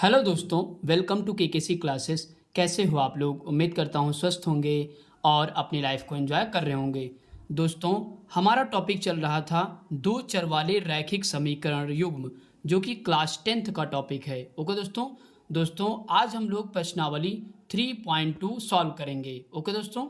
Hello दोस्तों, welcome to KKC classes. कैसे हो आप लोग? उम्मीद करता हूँ स्वस्थ होंगे और अपनी लाइफ को एंजॉय कर रहे होंगे। दोस्तों, हमारा टॉपिक चल रहा था दो चर वाले रैखिक समीकरण युग्म, जो कि क्लास 10th का टॉपिक है। ओके दोस्तों आज हम लोग प्रश्नावली 3.2 सॉल्व करेंगे। ओके दोस्तों,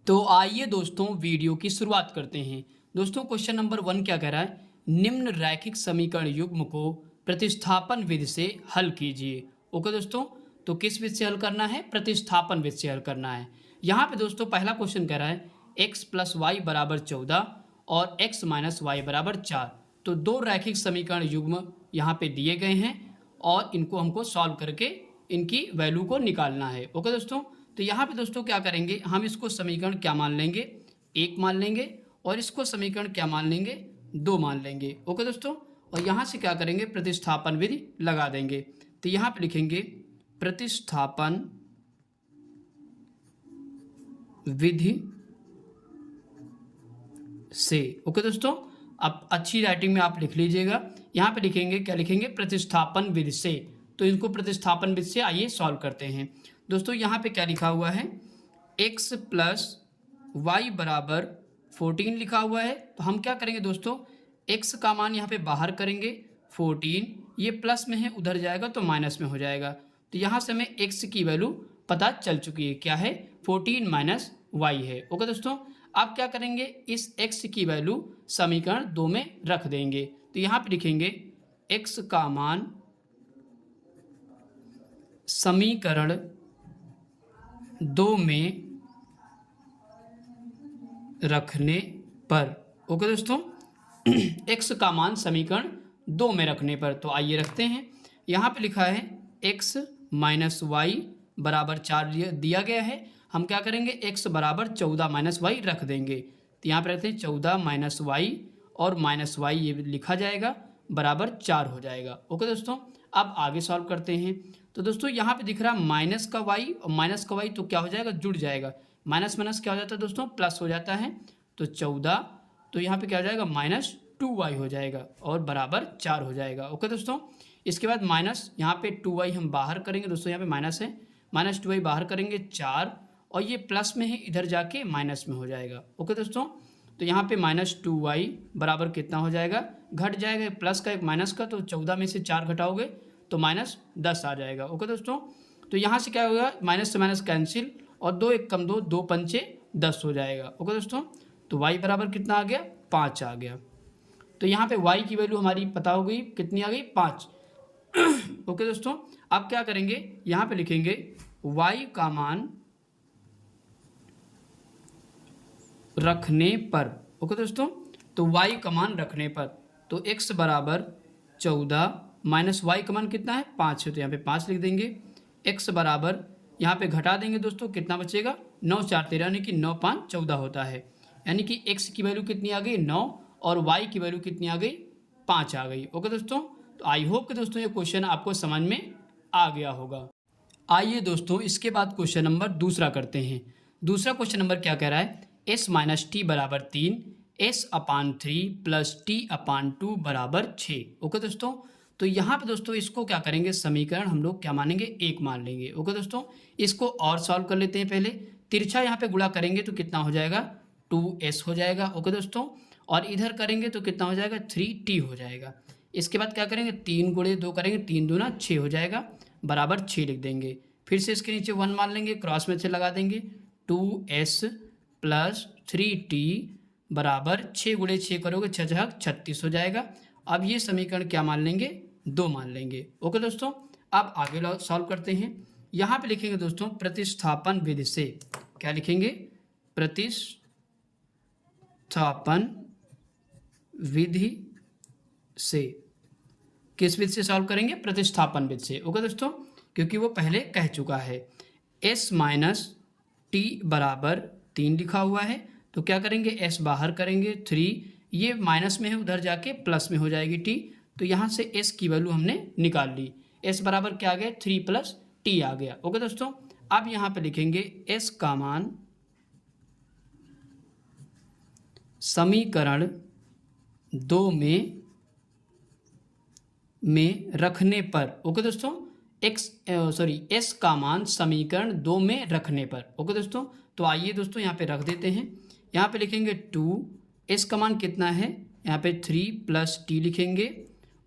तो आइए दोस्तों वीडियो की शुरुआत करते हैं। दोस्तों क्वेश्चन नंबर 1 क्या कह रहा है? निम्न रैखिक समीकरण युग्म को प्रतिस्थापन विधि से हल कीजिए। ओके दोस्तों, तो किस विधि से हल करना है? प्रतिस्थापन विधि से हल करना है। यहाँ पे दोस्तों पहला क्वेश्चन कह रहा है x प्लस वाई बराबर 14 और x माइनस वाई बराबर 4। तो दो रैखिक समीकरण युग्म यहाँ पे दिए गए हैं और इनको हमको सॉल्व करके इनकी वैल्यू को निकालना है। ओके दोस्तों, तो यहाँ पे दोस्तों क्या करेंगे, हम इसको समीकरण क्या मान लेंगे? 1 मान लेंगे और इसको समीकरण क्या मान लेंगे? 2 मान लेंगे। ओके दोस्तों, और यहाँ से क्या करेंगे? प्रतिस्थापन विधि लगा देंगे। तो यहाँ पे लिखेंगे प्रतिस्थापन विधि से। ओके दोस्तों, अब अच्छी राइटिंग में आप लिख लीजिएगा। यहाँ पे लिखेंगे, क्या लिखेंगे? प्रतिस्थापन विधि से। तो इनको प्रतिस्थापन विधि से आइए सॉल्व करते हैं। दोस्तों यहाँ पे क्या लिखा हुआ है? x प्लस वाई बराबर 14 लिखा हुआ है। तो हम क्या करेंगे दोस्तों, x का मान यहाँ पे बाहर करेंगे 14, ये प्लस में है उधर जाएगा तो माइनस में हो जाएगा। तो यहाँ से हमें x की वैल्यू पता चल चुकी है, क्या है? 14 माइनस वाई है। ओके दोस्तों, आप क्या करेंगे? इस x की वैल्यू समीकरण 2 में रख देंगे। तो यहाँ पे लिखेंगे x का मान समीकरण 2 में रखने पर। ओके दोस्तों, x का मान समीकरण 2 में रखने पर। तो आइए रखते हैं। यहाँ पे लिखा है x माइनस वाई बराबर 4 दिया गया है। हम क्या करेंगे? x बराबर 14 माइनस वाई रख देंगे। तो यहाँ पे रखते हैं 14 माइनस वाई और माइनस वाई ये लिखा जाएगा, बराबर 4 हो जाएगा। ओके दोस्तों, अब आगे सॉल्व करते हैं। तो दोस्तों यहाँ पे दिख रहा है माइनस का वाई और माइनस का वाई, तो क्या हो जाएगा? जुड़ जाएगा। माइनस माइनस क्या हो जाता है दोस्तों? प्लस हो जाता है। तो 14, तो यहाँ पे क्या हो जाएगा? माइनस 2y हो जाएगा और बराबर 4 हो जाएगा। ओके दोस्तों, इसके बाद माइनस यहाँ पे 2y हम बाहर करेंगे। दोस्तों यहाँ पे माइनस है, माइनस 2y बाहर करेंगे 4, और ये प्लस में है इधर जाके माइनस में हो जाएगा। ओके दोस्तों, तो यहाँ पे माइनस 2y बराबर कितना हो जाएगा? घट जाएगा, प्लस का एक माइनस का, तो 14 में से 4 घटाओगे तो माइनस 10 आ जाएगा। ओके दोस्तों, तो यहाँ से क्या होगा? माइनस से माइनस कैंसिल और 2 एक कम 2, 2 पंचे 10 हो जाएगा। ओके दोस्तों, तो y बराबर कितना आ गया? 5 आ गया। तो यहाँ पे y की वैल्यू हमारी पता हो गई, कितनी आ गई? 5। ओके दोस्तों, अब क्या करेंगे? यहाँ पे लिखेंगे y का मान रखने पर। ओके दोस्तों, तो y का मान रखने पर, तो x बराबर 14 माइनस वाई का मान कितना है? 5 है, तो यहाँ पे 5 लिख देंगे। x बराबर यहाँ पे घटा देंगे दोस्तों, कितना बचेगा? 9 4 13, यानी कि 9 5 14 होता है। यानी कि x की वैल्यू कितनी आ गई? 9, और y की वैल्यू कितनी आ गई? 5 आ गई। ओके दोस्तों, तो आई होप कि दोस्तों ये क्वेश्चन आपको समझ में आ गया होगा। आइए दोस्तों इसके बाद क्वेश्चन नंबर दूसरा करते हैं। दूसरा क्वेश्चन नंबर क्या कह रहा है? s माइनस टी बराबर 3, s अपान 3 प्लस टी अपान 2 बराबर 6। ओके दोस्तों, तो यहाँ पे दोस्तों इसको क्या करेंगे? समीकरण हम लोग क्या मानेंगे? 1 मान लेंगे। ओके दोस्तों, इसको और सॉल्व कर लेते हैं। पहले तिरछा यहाँ पे गुणा करेंगे तो कितना हो जाएगा? 2s हो जाएगा। ओके दोस्तों, और इधर करेंगे तो कितना हो जाएगा? 3t हो जाएगा। इसके बाद क्या करेंगे? 3 गुणे 2 करेंगे, 3 दूना 6 हो जाएगा, बराबर 6 लिख देंगे। फिर से इसके नीचे 1 मान लेंगे, क्रॉस में से लगा देंगे, 2s प्लस 3t बराबर 6 गुणे 6 करोगे 6 36 हो जाएगा। अब ये समीकरण क्या मान लेंगे? 2 मान लेंगे। ओके दोस्तों, अब आगे सॉल्व करते हैं। यहाँ पे लिखेंगे दोस्तों प्रतिस्थापन विधि से। क्या लिखेंगे? प्रतिस्थापन विधि से। किस विधि से सॉल्व करेंगे? प्रतिस्थापन विधि से। ओके दोस्तों, क्योंकि वो पहले कह चुका है। s माइनस टी बराबर 3 लिखा हुआ है, तो क्या करेंगे? s बाहर करेंगे 3, ये माइनस में है उधर जाके प्लस में हो जाएगी t, तो यहाँ से s की वैल्यू हमने निकाल ली। s बराबर क्या आ गया? 3 प्लस t आ गया। ओके दोस्तों, अब यहाँ पे लिखेंगे s का मान समीकरण 2 में रखने पर। ओके दोस्तों, एस का मान समीकरण 2 में रखने पर। ओके दोस्तों, तो आइए दोस्तों यहाँ पे रख देते हैं। यहाँ पे लिखेंगे 2, एस का मान कितना है, यहाँ पे 3 प्लस टी लिखेंगे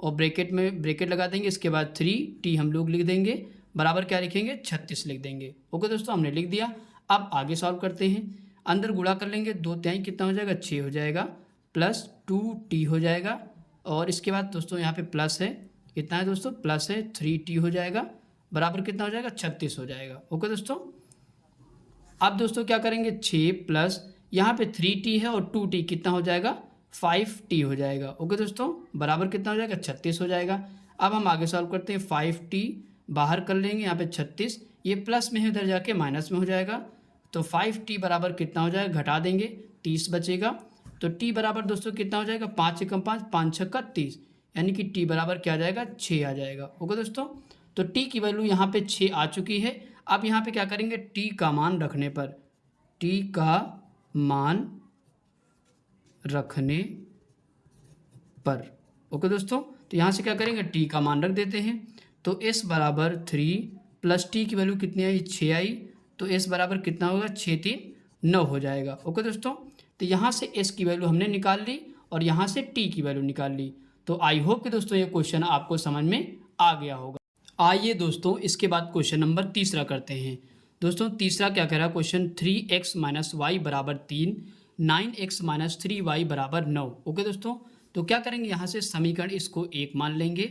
और ब्रैकेट में ब्रैकेट लगा देंगे, इसके बाद 3t हम लोग लिख देंगे, बराबर क्या लिखेंगे 36 लिख देंगे। ओके दोस्तों, हमने लिख दिया। अब आगे सॉल्व करते हैं। अंदर गुणा कर लेंगे, 2 कितना हो जाएगा 6 हो जाएगा, प्लस 2t हो जाएगा और इसके बाद दोस्तों यहाँ पे प्लस है, कितना है दोस्तों प्लस है 3t हो जाएगा, बराबर कितना हो जाएगा 36 हो जाएगा। ओके दोस्तों, अब दोस्तों क्या करेंगे 6 प्लस यहाँ पे 3t है और 2t कितना हो जाएगा 5t हो जाएगा। ओके दोस्तों, बराबर कितना हो जाएगा 36 हो जाएगा। अब हम आगे सॉल्व करते हैं, 5t बाहर कर लेंगे, यहाँ पे 36, ये प्लस में है उधर जाके माइनस में हो जाएगा, तो 5t बराबर कितना हो जाएगा, घटा देंगे 30 बचेगा, तो t बराबर दोस्तों कितना हो जाएगा 5 एकम 5, 5 छक्का 30, यानी कि t बराबर क्या आ जाएगा 6 आ जाएगा। ओके दोस्तों, तो t की वैल्यू यहाँ पे 6 आ चुकी है। अब यहाँ पे क्या करेंगे t का मान रखने पर, t का मान रखने पर। ओके दोस्तों, तो यहाँ से क्या करेंगे t का मान रख देते हैं, तो s बराबर 3 प्लस t की वैल्यू कितनी आई 6 आई, तो s बराबर कितना होगा 6 3 9 हो जाएगा। ओके दोस्तों, तो यहाँ से s की वैल्यू हमने निकाल ली और यहाँ से t की वैल्यू निकाल ली। तो आई होप कि दोस्तों ये क्वेश्चन आपको समझ में आ गया होगा। आइए दोस्तों इसके बाद क्वेश्चन नंबर तीसरा करते हैं। दोस्तों तीसरा क्या कह रहा है क्वेश्चन, 3x माइनस वाई बराबर 3, 9x माइनस 3y बराबर 9। ओके दोस्तों, तो क्या करेंगे यहाँ से समीकरण इसको 1 मान लेंगे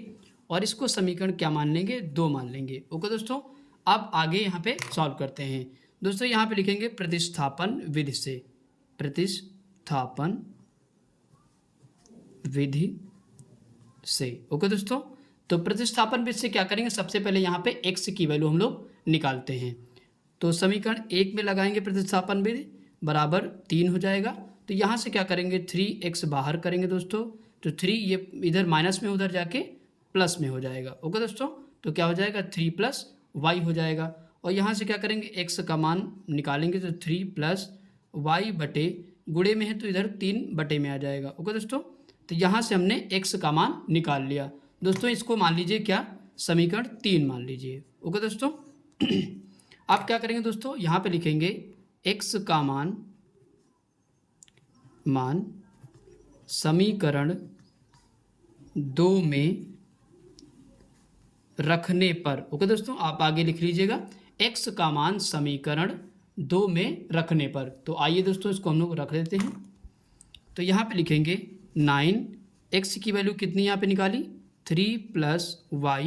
और इसको समीकरण क्या मान लेंगे 2 मान लेंगे। ओके दोस्तों, अब आगे यहाँ पे सॉल्व करते हैं। दोस्तों यहाँ पे लिखेंगे प्रतिस्थापन विधि से, प्रतिस्थापन विधि से। ओके दोस्तों, तो प्रतिस्थापन विधि से क्या करेंगे, सबसे पहले यहाँ पे x की वैल्यू हम लोग निकालते हैं, तो समीकरण 1 में लगाएंगे प्रतिस्थापन विधि, बराबर 3 हो जाएगा। तो यहाँ से क्या करेंगे 3x बाहर करेंगे दोस्तों, तो 3 ये इधर माइनस में उधर जाके प्लस में हो जाएगा। ओके दोस्तों, तो क्या हो जाएगा 3 प्लस y हो जाएगा और यहाँ से क्या करेंगे x का मान निकालेंगे, तो 3 प्लस y बटे गुणे में है तो इधर 3 बटे में आ जाएगा। ओके दोस्तों, तो यहाँ से हमने x का मान निकाल लिया। दोस्तों इसको मान लीजिए क्या, समीकरण 3 मान लीजिए। ओके दोस्तों, आप क्या करेंगे दोस्तों, यहाँ पे लिखेंगे x का मान समीकरण 2 में रखने पर। ओके दोस्तों, आप आगे लिख लीजिएगा x का मान समीकरण 2 में रखने पर। तो आइए दोस्तों इसको हम लोग रख देते हैं, तो यहाँ पे लिखेंगे 9x की वैल्यू कितनी यहाँ पे निकाली 3 प्लस y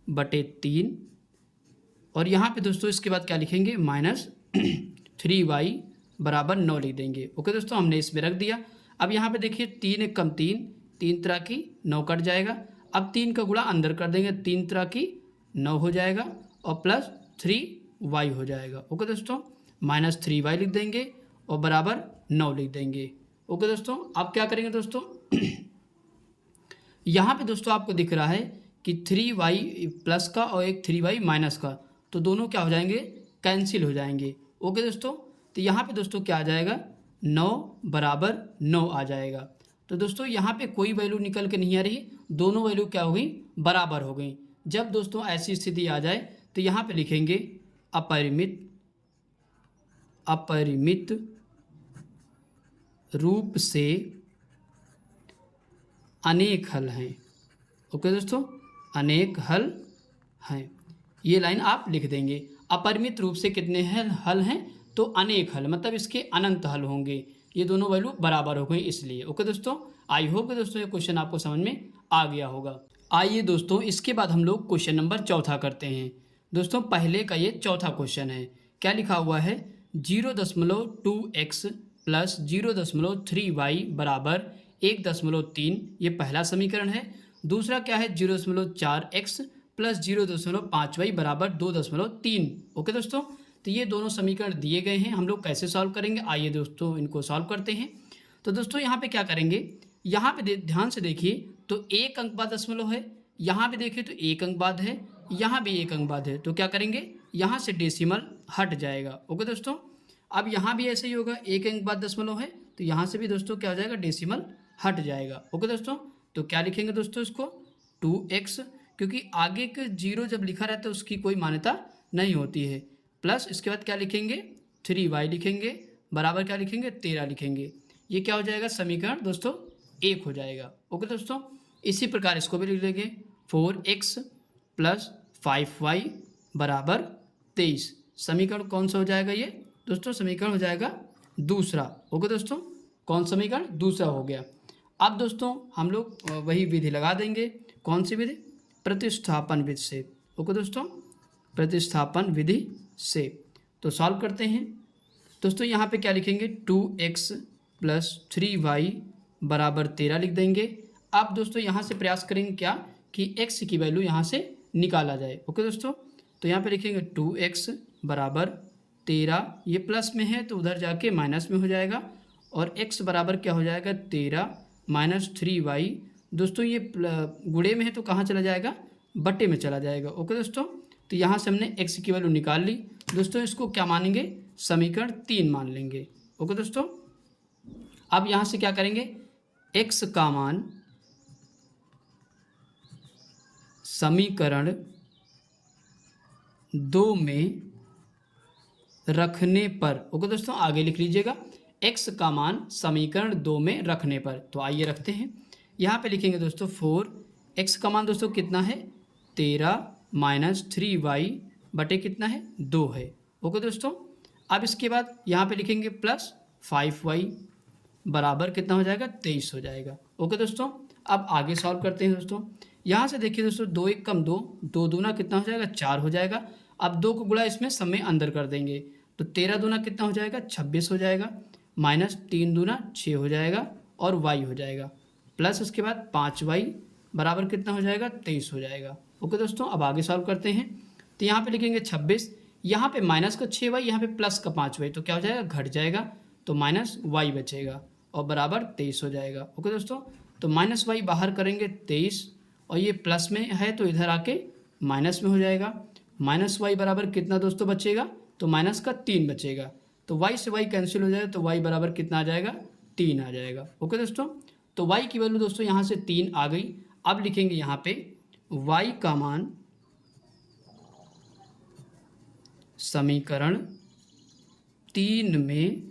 बटे 3 और यहाँ पे दोस्तों इसके बाद क्या लिखेंगे माइनस 3y बराबर 9 लिख देंगे। ओके दोस्तों, हमने इसमें रख दिया। अब यहाँ पे देखिए 3 एक कम 3, 3 तरह की 9 कट जाएगा। अब 3 का गुणा अंदर कर देंगे, 3 तरह की 9 हो जाएगा और प्लस 3y हो जाएगा। ओके दोस्तों, माइनस 3y लिख देंगे और बराबर 9 लिख देंगे। ओके दोस्तों, अब क्या करेंगे दोस्तों यहाँ पे दोस्तों आपको दिख रहा है कि 3y प्लस का और एक 3y माइनस का, तो दोनों क्या हो जाएंगे कैंसिल हो जाएंगे। ओके दोस्तों, तो यहाँ पे दोस्तों क्या आ जाएगा 9 बराबर 9 आ जाएगा। तो दोस्तों यहाँ पे कोई वैल्यू निकल के नहीं आ रही, दोनों वैल्यू क्या हो गई बराबर हो गई। जब दोस्तों ऐसी स्थिति आ जाए तो यहाँ पे लिखेंगे अपरिमित रूप से अनेक हल हैं। ओके दोस्तों, अनेक हल हैं, ये लाइन आप लिख देंगे। अपरिमित रूप से कितने हल हैं, तो अनेक हल, मतलब इसके अनंत हल होंगे, ये दोनों वैल्यू बराबर हो गई इसलिए। ओके दोस्तों, आई होप कि दोस्तों ये क्वेश्चन आपको समझ में आ गया होगा। आइए दोस्तों इसके बाद हम लोग क्वेश्चन नंबर चौथा करते हैं। दोस्तों पहले का ये चौथा क्वेश्चन है, क्या लिखा हुआ है 0.2x प्लस 0.3y बराबर 1.3, ये पहला समीकरण है। दूसरा क्या है 0.4x प्लस 0.5y बराबर 2.3। ओके दोस्तों, तो ये दोनों समीकरण दिए गए हैं, हम लोग कैसे सॉल्व करेंगे, आइए दोस्तों इनको सॉल्व करते हैं। तो दोस्तों यहाँ पे क्या करेंगे, यहाँ पे ध्यान से देखिए तो एक अंक बाद दशमलव है, यहाँ पे देखिए तो एक अंक बाद है, यहाँ भी एक अंक बाद है, तो क्या करेंगे यहाँ से डेसिमल हट जाएगा। ओके दोस्तों, अब यहाँ भी ऐसे ही होगा, एक अंक बाद दशमलव है तो यहाँ से भी दोस्तों क्या हो जाएगा डेसिमल हट जाएगा। ओके दोस्तों, तो क्या लिखेंगे दोस्तों इसको 2x, क्योंकि आगे के 0 जब लिखा रहता है उसकी कोई मान्यता नहीं होती है। प्लस इसके बाद क्या लिखेंगे, 3y लिखेंगे, बराबर क्या लिखेंगे, 13 लिखेंगे। ये क्या हो जाएगा, समीकरण दोस्तों 1 हो जाएगा। ओके दोस्तों, इसी प्रकार इसको भी लिख लेंगे, 4x प्लस 5y बराबर 23। समीकरण कौन सा हो जाएगा ये दोस्तों, समीकरण हो जाएगा दूसरा। ओके दोस्तों, कौन समीकरण, दूसरा हो गया। अब दोस्तों हम लोग वही विधि लगा देंगे, कौन सी विधि, प्रतिस्थापन विधि से। ओके दोस्तों, प्रतिस्थापन विधि से तो सॉल्व करते हैं दोस्तों। यहाँ पे क्या लिखेंगे, 2x प्लस 3y बराबर 13 लिख देंगे। अब दोस्तों यहाँ से प्रयास करेंगे क्या कि x की वैल्यू यहाँ से निकाला जाए। ओके दोस्तों, तो यहाँ पे लिखेंगे 2x बराबर 13, ये प्लस में है तो उधर जाके माइनस में हो जाएगा, और x बराबर क्या हो जाएगा, 13 माइनस 3y। दोस्तों ये गुणे में है तो कहाँ चला जाएगा, बटे में चला जाएगा। ओके दोस्तों, तो यहाँ से हमने x की वैल्यू निकाल ली। दोस्तों इसको क्या मानेंगे, समीकरण 3 मान लेंगे। ओके दोस्तों, अब यहाँ से क्या करेंगे, x का मान समीकरण 2 में रखने पर। ओके दोस्तों, आगे लिख लीजिएगा, x का मान समीकरण 2 में रखने पर। तो आइए रखते हैं, यहाँ पे लिखेंगे दोस्तों 4x का मान दोस्तों कितना है, 13 माइनस 3y बटे कितना है, 2 है। ओके दोस्तों, अब इसके बाद यहाँ पे लिखेंगे प्लस 5y बराबर कितना हो जाएगा, 23 हो जाएगा। ओके दोस्तों, अब आगे सॉल्व करते हैं दोस्तों। यहाँ से देखिए दोस्तों, 2 1 कम 2, 2 दूना कितना हो जाएगा, 4 हो जाएगा। अब 2 को गुणा इसमें सब में अंदर कर देंगे, तो 13 दूना कितना हो जाएगा, 26 हो जाएगा, माइनस 3 दूना 6 हो जाएगा, और y हो जाएगा, प्लस उसके बाद 5y बराबर कितना हो जाएगा, 23 हो जाएगा। ओके दोस्तों, अब आगे सॉल्व करते हैं। तो यहाँ पे लिखेंगे 26, यहाँ पे माइनस का 6y, यहाँ पे प्लस का 5y, तो क्या हो जाएगा, घट जाएगा, तो माइनस y बचेगा और बराबर 23 हो जाएगा। ओके दोस्तों, तो माइनस y बाहर करेंगे 23, और ये प्लस में है तो इधर आके माइनस में हो जाएगा। माइनस y बराबर कितना दोस्तों बचेगा, तो माइनस का 3 बचेगा, तो y से y कैंसिल हो जाएगा, तो y बराबर कितना आ जाएगा, 3 आ जाएगा। ओके दोस्तों, तो y की वैल्यू दोस्तों यहाँ से 3 आ गई। अब लिखेंगे यहाँ पे y का मान समीकरण 3 में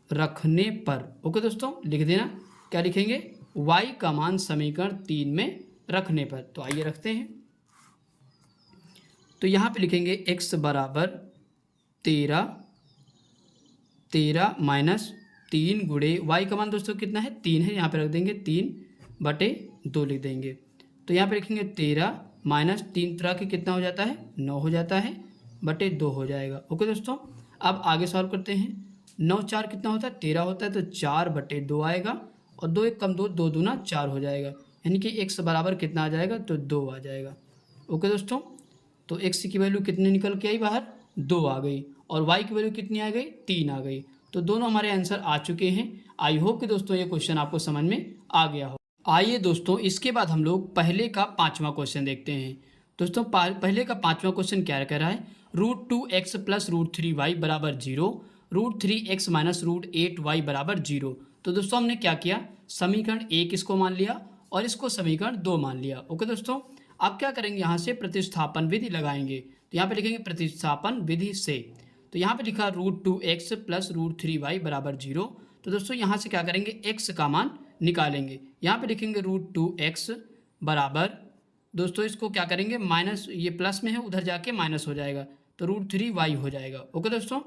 रखने पर। ओके दोस्तों, लिख देना, क्या लिखेंगे, y का मान समीकरण 3 में रखने पर। तो आइए रखते हैं, तो यहाँ पे लिखेंगे x बराबर 13 माइनस 3 गुणे y का मान दोस्तों कितना है, 3 है, यहाँ पे रख देंगे 3 बटे 2 लिख देंगे। तो यहाँ पे लिखेंगे 13 माइनस 3 तरह के कितना हो जाता है, 9 हो जाता है, बटे 2 हो जाएगा। ओके दोस्तों, अब आगे सॉल्व करते हैं। 9 4 कितना होता है, 13 होता है, तो 4 बटे 2 आएगा, और 2 1 कम 2, 2 दूना 4 हो जाएगा, यानी कि x बराबर कितना आ जाएगा, तो 2 आ जाएगा। ओके दोस्तों, तो x की वैल्यू कितनी निकल के आई बाहर, 2 आ गई, और y की वैल्यू कितनी आ गई, 3 आ गई। तो दोनों हमारे आंसर आ चुके हैं। आई होप कि दोस्तों ये क्वेश्चन आपको समझ में आ गया हो। आइए दोस्तों, इसके बाद हम लोग पहले का 5वां क्वेश्चन देखते हैं। दोस्तों पहले का 5वां क्वेश्चन क्या कह रहा है, √2x प्लस √3y बराबर 0, √3x माइनस √8y बराबर 0। तो दोस्तों हमने क्या किया, समीकरण 1 इसको मान लिया और इसको समीकरण 2 मान लिया। ओके दोस्तों, अब क्या करेंगे, यहाँ से प्रतिस्थापन विधि लगाएंगे। तो यहाँ पे लिखेंगे प्रतिस्थापन विधि से। तो यहाँ पे लिखा √2x प्लस √3y बराबर 0। तो दोस्तों यहाँ से क्या करेंगे, x का मान निकालेंगे। यहाँ पे लिखेंगे √2x बराबर, दोस्तों इसको क्या करेंगे, माइनस, ये प्लस में है उधर जाके माइनस हो जाएगा, तो √3y हो जाएगा। ओके दोस्तों,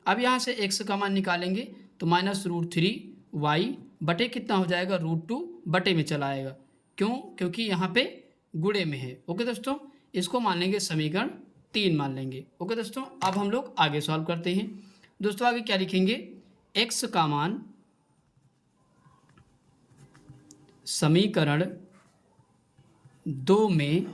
अब यहाँ से x का मान निकालेंगे, तो माइनस √3y बटे कितना हो जाएगा, √2 बटे में चला आएगा। क्यों, क्योंकि यहाँ पे गुणे में है। ओके दोस्तों, इसको मान लेंगे समीकरण 3 मान लेंगे। ओके दोस्तों, अब हम लोग आगे सॉल्व करते हैं। दोस्तों आगे क्या लिखेंगे, x का मान समीकरण 2 में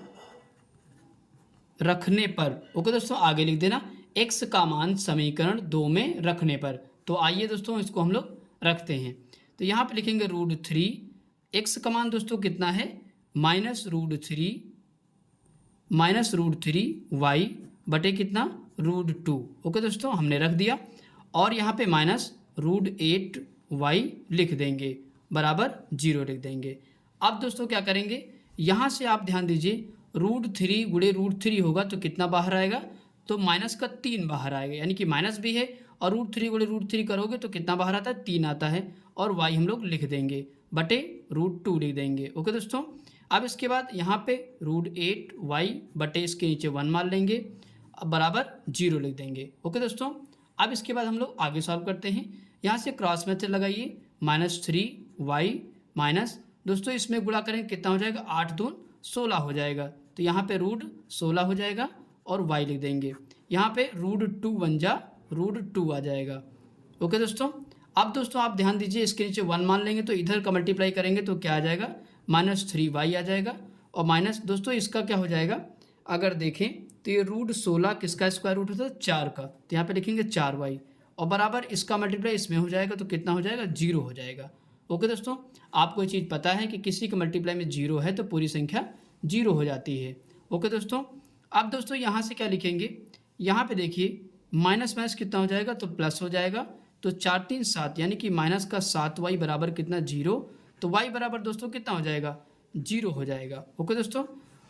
रखने पर। ओके दोस्तों, आगे लिख देना, x का मान समीकरण 2 में रखने पर। तो आइए दोस्तों इसको हम लोग रखते हैं। तो यहाँ पे लिखेंगे √3, x का मान दोस्तों कितना है, माइनस √3y बटे कितना, √2। ओके दोस्तों, हमने रख दिया, और यहाँ पे माइनस √8y लिख देंगे, बराबर 0 लिख देंगे। अब दोस्तों क्या करेंगे, यहाँ से आप ध्यान दीजिए √3 गुणे √3 होगा तो कितना बाहर आएगा, तो माइनस का 3 बाहर आएगा, यानी कि माइनस भी है और √3 गुणे √3 करोगे तो कितना बाहर आता है, 3 आता है। और y हम लोग लिख देंगे बटे √2 लिख देंगे। ओके दोस्तों, अब इसके बाद यहाँ पे √8y बटे इसके नीचे 1 मान लेंगे, अब बराबर 0 लिख देंगे। ओके दोस्तों, अब इसके बाद हम लोग आगे सॉल्व करते हैं। यहाँ से क्रॉस मेथड लगाइए, -3y माइनस, दोस्तों इसमें गुणा करें कितना हो जाएगा, 8 दून 16 हो जाएगा, तो यहाँ पे √16 हो जाएगा और y लिख देंगे। यहाँ पे √2 बन जा √2 आ जाएगा। ओके दोस्तों, अब दोस्तों आप ध्यान दीजिए इसके नीचे 1 मान लेंगे तो इधर का मल्टीप्लाई करेंगे तो क्या आ जाएगा, -3y आ जाएगा। और माइनस दोस्तों इसका क्या हो जाएगा, अगर देखें तो ये √16 किसका स्क्वायर रूट होता है, 4 का, तो यहाँ पे लिखेंगे 4y और बराबर इसका मल्टीप्लाई इसमें हो जाएगा तो कितना हो जाएगा, 0 हो जाएगा। ओके दोस्तों, आपको ये चीज़ पता है कि किसी का मल्टीप्लाई में 0 है तो पूरी संख्या 0 हो जाती है। ओके दोस्तों, अब दोस्तों यहाँ से क्या लिखेंगे, यहाँ पे देखिए माइनस माइनस कितना हो जाएगा, तो प्लस हो जाएगा, तो 4 3 7 यानी कि माइनस का 7y बराबर कितना, 0, तो y बराबर दोस्तों कितना हो जाएगा, 0 हो जाएगा। ओके दोस्तों,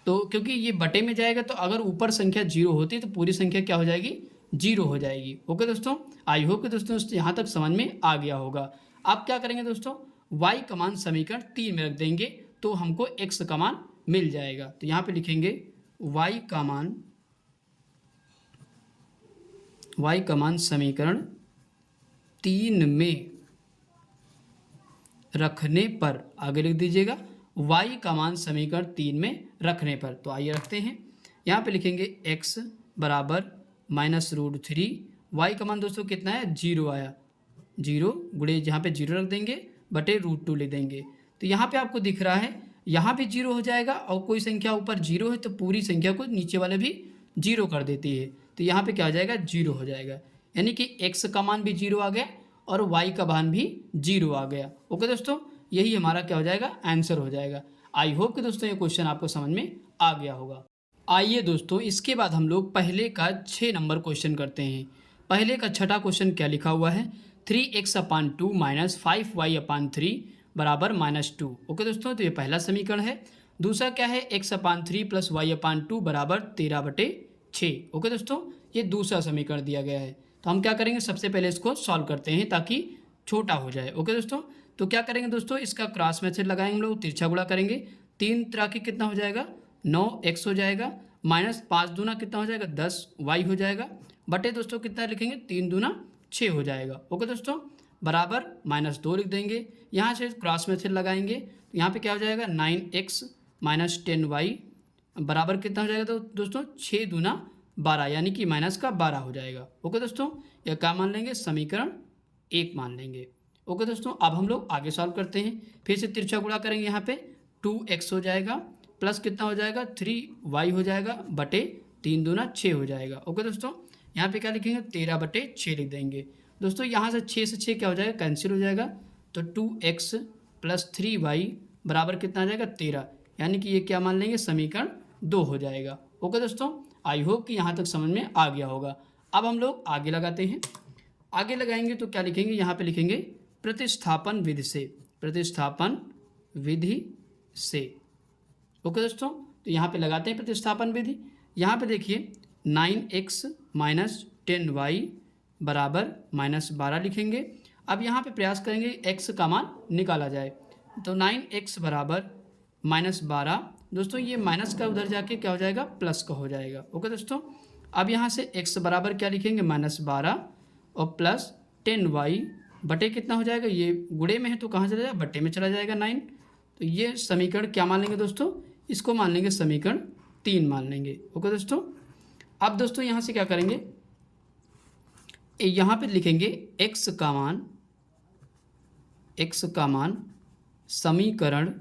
तो क्योंकि ये बटे में जाएगा तो अगर ऊपर संख्या 0 होती तो पूरी संख्या क्या हो जाएगी, 0 हो जाएगी। ओके दोस्तों, आई होप कि दोस्तों यहाँ तक समझ में आ गया होगा। आप क्या करेंगे दोस्तों, y का मान समीकरण 3 में रख देंगे तो हमको x का मान मिल जाएगा। तो यहाँ पे लिखेंगे y का मान समीकरण 3 में रखने पर, आगे लिख दीजिएगा y का मान समीकरण 3 में रखने पर। तो आइए रखते हैं, यहाँ पे लिखेंगे x बराबर -√3, y का मान दोस्तों कितना है, 0 आया, 0 गुणे जहाँ पे 0 रख देंगे बटे √2 लिख देंगे। तो यहाँ पे आपको दिख रहा है यहाँ भी 0 हो जाएगा और कोई संख्या ऊपर 0 है तो पूरी संख्या को नीचे वाले भी 0 कर देती है, तो यहाँ पे क्या हो जाएगा, 0 हो जाएगा, यानी कि x का मान भी 0 आ गया और y का मान भी 0 आ गया। ओके दोस्तों, यही हमारा क्या हो जाएगा, आंसर हो जाएगा। आई होप कि दोस्तों ये क्वेश्चन आपको समझ में आ गया होगा। आइए दोस्तों इसके बाद हम लोग पहले का 6 नंबर क्वेश्चन करते हैं। पहले का छठा क्वेश्चन क्या लिखा हुआ है, 3x/2 - 5y/3 बराबर -2। ओके दोस्तों, तो ये पहला समीकरण है। दूसरा क्या है, x/3 + y/2 बराबर 13/6। ओके दोस्तों, ये दूसरा समीकरण दिया गया है। तो हम क्या करेंगे, सबसे पहले इसको सॉल्व करते हैं ताकि छोटा हो जाए। ओके दोस्तों, तो क्या करेंगे दोस्तों, इसका क्रॉस मेथड लगाएंगे हम लोग, तिरछा गुणा करेंगे, 3 तरह की कितना हो जाएगा, 9x हो जाएगा, -5 दूना कितना हो जाएगा, 10y हो जाएगा, बटे दोस्तों कितना लिखेंगे, 3 दूना 6 हो जाएगा। ओके दोस्तों, बराबर -2 लिख देंगे, यहाँ से क्रॉस मेथड लगाएंगे तो यहाँ पे क्या हो जाएगा, 9x - 10y बराबर कितना हो जाएगा, तो दोस्तों 6 दूना 12 यानी कि -12 हो जाएगा। ओके दोस्तों, यह क्या मान लेंगे, समीकरण 1 मान लेंगे। ओके दोस्तों, अब हम लोग आगे सॉल्व करते हैं, फिर से तिरछा गुणा करेंगे, यहाँ पे 2x हो जाएगा प्लस कितना हो जाएगा, 3y हो जाएगा बटे 3 दूना 6 हो जाएगा। ओके दोस्तों, यहाँ पे क्या लिखेंगे, 13/6 लिख देंगे। दोस्तों यहाँ से 6 से 6 क्या हो जाएगा, कैंसिल हो जाएगा, तो 2x + 3y बराबर कितना आ जाएगा, 13, यानी कि ये क्या मान लेंगे, समीकरण 2 हो जाएगा। ओके दोस्तों, आई होप कि यहाँ तक समझ में आ गया होगा। अब हम लोग आगे लगाते हैं, आगे लगाएंगे तो क्या लिखेंगे, यहाँ पे लिखेंगे प्रतिस्थापन विधि से, प्रतिस्थापन विधि से। ओके दोस्तों, तो यहाँ पे लगाते हैं प्रतिस्थापन विधि। यहाँ पे देखिए 9x - 10y बराबर -12 लिखेंगे। अब यहाँ पे प्रयास करेंगे x का मान निकाला जाए, तो 9x बराबर -12, दोस्तों ये माइनस का उधर जाके क्या हो जाएगा, प्लस का हो जाएगा। ओके दोस्तों, अब यहाँ से x बराबर क्या लिखेंगे, -12 और प्लस 10y बटे कितना हो जाएगा, ये गुणे में है तो कहाँ चला जाएगा, बटे में चला जाएगा 9। तो ये समीकरण क्या मान लेंगे दोस्तों, इसको मान लेंगे समीकरण 3 मान लेंगे। ओके दोस्तों, अब दोस्तों यहाँ से क्या करेंगे, यहाँ पे लिखेंगे x का मान समीकरण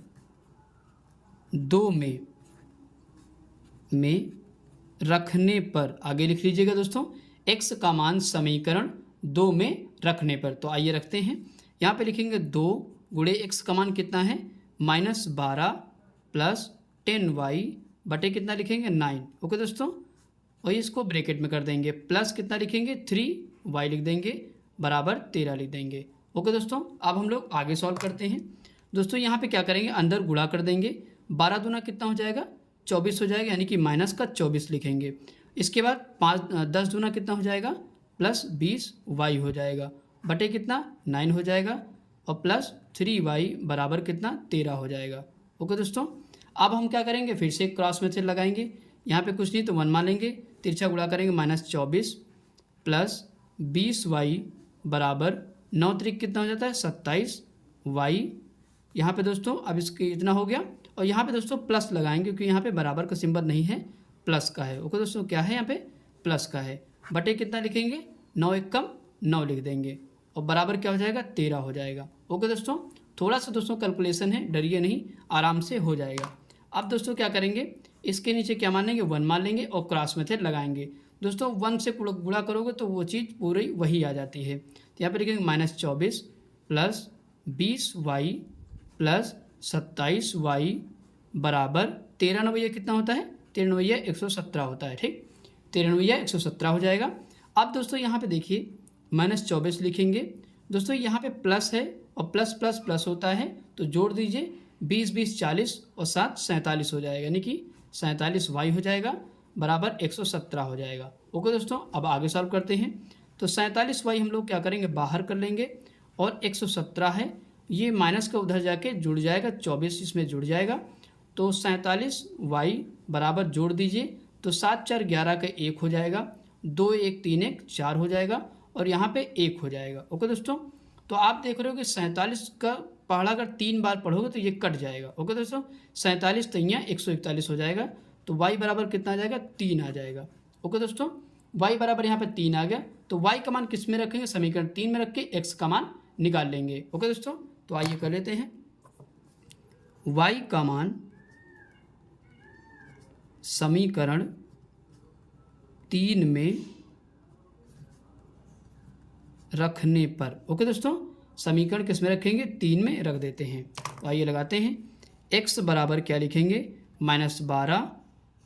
2 में रखने पर, आगे लिख लीजिएगा दोस्तों, x का मान समीकरण 2 में रखने पर। तो आइए रखते हैं, यहाँ पे लिखेंगे 2 गुणे x का मान कितना है, -12 प्लस 10y बटे कितना लिखेंगे, 9। ओके दोस्तों, और इसको ब्रैकेट में कर देंगे, प्लस कितना लिखेंगे, 3y लिख देंगे बराबर 13 लिख देंगे। ओके दोस्तों, अब हम लोग आगे सॉल्व करते हैं। दोस्तों यहाँ पे क्या करेंगे, अंदर गुणा कर देंगे, 12 दूना कितना हो जाएगा 24 हो जाएगा, यानी कि माइनस का 24 लिखेंगे। इसके बाद 10 दूना कितना हो जाएगा प्लस 20y हो जाएगा, बटे कितना 9 हो जाएगा, और प्लस 3y बराबर कितना 13 हो जाएगा। ओके दोस्तों, अब हम क्या करेंगे, फिर से क्रॉस मेथड लगाएंगे। यहाँ पे कुछ नहीं तो 1 मान लेंगे, तिरछा गुणा करेंगे -24 प्लस 20y बराबर 9 त्रिक कितना हो जाता है 27y। यहाँ पे दोस्तों अब इसके इतना हो गया, और यहाँ पे दोस्तों प्लस लगाएंगे क्योंकि यहाँ पे बराबर का सिंबल नहीं है, प्लस का है। ओके दोस्तों, क्या है यहाँ पे प्लस का है, बटे कितना लिखेंगे 9 एक कम 9 लिख देंगे, और बराबर क्या हो जाएगा 13 हो जाएगा। ओके दोस्तों, थोड़ा सा दोस्तों कैलकुलेशन है, डरिए नहीं, आराम से हो जाएगा। अब दोस्तों क्या करेंगे, इसके नीचे क्या मान लेंगे 1 मान लेंगे और क्रॉस मेथड लगाएंगे। दोस्तों 1 से गुणा करोगे तो वो चीज़ पूरी वही आ जाती है। तो यहाँ पे लिखेंगे -24 प्लस 20y प्लस 27y बराबर 13 नवैया कितना होता है 13 नवैया 117 होता है। ठीक, 13 नवैया 117 हो जाएगा। अब दोस्तों यहाँ पे देखिए -24 लिखेंगे। दोस्तों यहाँ पे प्लस है और प्लस प्लस प्लस होता है, तो जोड़ दीजिए 20 20 40 और 7 47 हो जाएगा, यानी कि 47y हो जाएगा बराबर 117 हो जाएगा। ओके दोस्तों, अब आगे सॉल्व करते हैं। तो 47y हम लोग क्या करेंगे बाहर कर लेंगे, और 117 है ये माइनस का उधर जाके जुड़ जाएगा, 24 इसमें जुड़ जाएगा, तो 47y बराबर जोड़ दीजिए, तो 7 4 11 का 1 हो जाएगा, 2 1 3 1 4 हो जाएगा, और यहाँ पे 1 हो जाएगा। ओके दोस्तों, तो आप देख रहे हो कि 47 का पहाड़ा अगर 3 बार पढ़ोगे तो ये कट जाएगा। ओके दोस्तों, 47 तैया 141 हो जाएगा, तो y बराबर कितना आ जाएगा 3 आ जाएगा। ओके दोस्तों, y बराबर यहाँ पे 3 आ गया, तो y का मान किस में रखेंगे समीकरण 3 में रख के x का मान निकाल लेंगे। ओके दोस्तों, तो आइए कर लेते हैं। y का मान समीकरण 3 में रखने पर, ओके दोस्तों, समीकरण किस में रखेंगे 3 में रख देते हैं। तो आइए लगाते हैं। x बराबर क्या लिखेंगे -12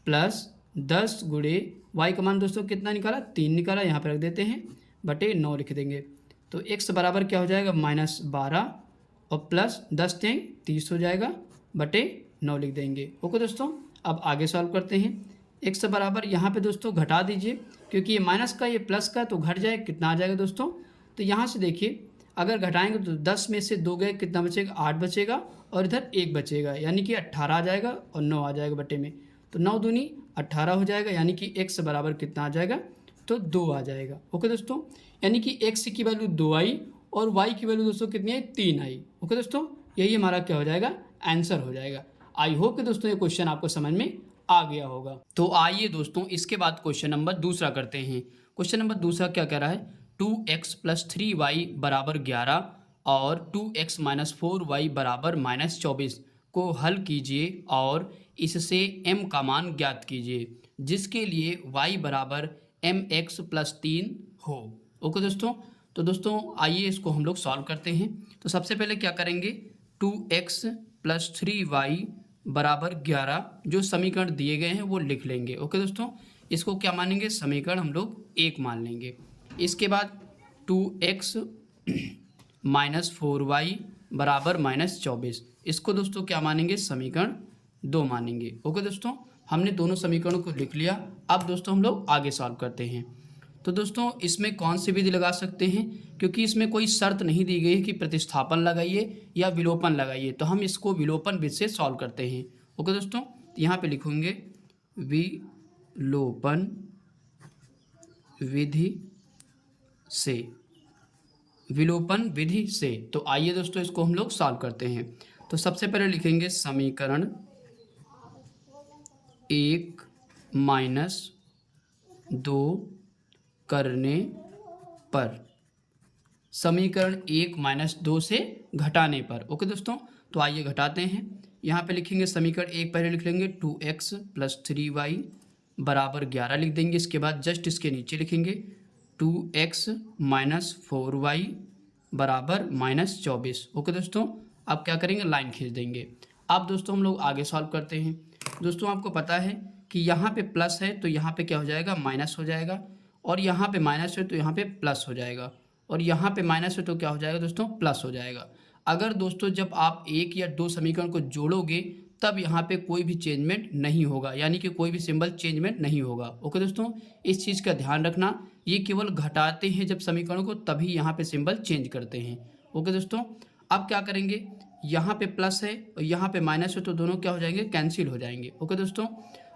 प्लस 10 गुणे y का मान दोस्तों कितना निकाला 3 निकाला, यहाँ पर रख देते हैं, बटे 9 लिख देंगे। तो x बराबर क्या हो जाएगा -12 और प्लस 10 30 हो जाएगा, बटे 9 लिख देंगे। ओके दोस्तों, अब आगे सॉल्व करते हैं। x बराबर यहाँ पे दोस्तों घटा दीजिए, क्योंकि ये माइनस का ये प्लस का, तो घट जाए कितना आ जाएगा दोस्तों। तो यहाँ से देखिए अगर घटाएंगे तो 10 में से 2 गए कितना बचेगा 8 बचेगा, और इधर 1 बचेगा, यानी कि 18 आ जाएगा और 9 आ जाएगा बटे में, तो 9 दूनी 18 हो जाएगा, यानी कि x बराबर कितना आ जाएगा तो 2 आ जाएगा। ओके दोस्तों, यानी कि x की वैल्यू 2 आई और y की वैल्यू दोस्तों कितनी आई 3 आई। ओके दोस्तों, यही हमारा क्या हो जाएगा आंसर हो जाएगा। आई होप कि दोस्तों ये क्वेश्चन आपको समझ में आ गया होगा। तो आइए दोस्तों इसके बाद क्वेश्चन नंबर दूसरा करते हैं। क्वेश्चन नंबर दूसरा क्या कह रहा है 2x प्लस 3y बराबर 11 और 2x माइनस 4y बराबर -24 को हल कीजिए और इससे m का मान ज्ञात कीजिए, जिसके लिए y बराबर mx प्लस 3 हो। ओके दोस्तों, तो दोस्तों आइए इसको हम लोग सॉल्व करते हैं। तो सबसे पहले क्या करेंगे 2x प्लस 3y बराबर 11 जो समीकरण दिए गए हैं वो लिख लेंगे। ओके दोस्तों, इसको क्या मानेंगे समीकरण हम लोग 1 मान लेंगे। इसके बाद 2x माइनस 4y बराबर -24, इसको दोस्तों क्या मानेंगे समीकरण 2 मानेंगे। ओके दोस्तों, हमने दोनों समीकरणों को लिख लिया। अब दोस्तों हम लोग आगे सॉल्व करते हैं। तो दोस्तों इसमें कौन सी विधि लगा सकते हैं, क्योंकि इसमें कोई शर्त नहीं दी गई है कि प्रतिस्थापन लगाइए या विलोपन लगाइए, तो हम इसको विलोपन विधि से सॉल्व करते हैं। ओके दोस्तों, यहाँ पे लिखेंगे विलोपन विधि से, विलोपन विधि से। तो आइए दोस्तों इसको हम लोग सॉल्व करते हैं। तो सबसे पहले लिखेंगे समीकरण 1 माइनस 2 करने पर, समीकरण 1 माइनस 2 से घटाने पर। ओके दोस्तों, तो आइए घटाते हैं। यहाँ पे लिखेंगे समीकरण 1 पहले लिख लेंगे 2x प्लस 3y बराबर 11 लिख देंगे। इसके बाद जस्ट इसके नीचे लिखेंगे 2x माइनस 4y बराबर -24। ओके दोस्तों, अब क्या करेंगे लाइन खींच देंगे। अब दोस्तों हम लोग आगे सॉल्व करते हैं। दोस्तों आपको पता है कि यहाँ पे प्लस है तो यहाँ पे क्या हो जाएगा माइनस हो जाएगा, और यहाँ पे माइनस है तो यहाँ पे प्लस हो जाएगा, और यहाँ पे माइनस है तो क्या हो जाएगा दोस्तों प्लस हो जाएगा। अगर दोस्तों जब आप 1 या 2 समीकरण को जोड़ोगे तब यहाँ पे कोई भी चेंजमेंट नहीं होगा, यानी कि कोई भी सिंबल चेंजमेंट नहीं होगा। ओके दोस्तों, इस चीज़ का ध्यान रखना, ये केवल घटाते हैं जब समीकरण को, तभी यहाँ पे सिंबल चेंज करते हैं। ओके दोस्तों, अब क्या करेंगे, यहाँ पे प्लस है और यहाँ पे माइनस है, तो दोनों क्या हो जाएंगे, कैंसिल हो जाएंगे। ओके दोस्तों,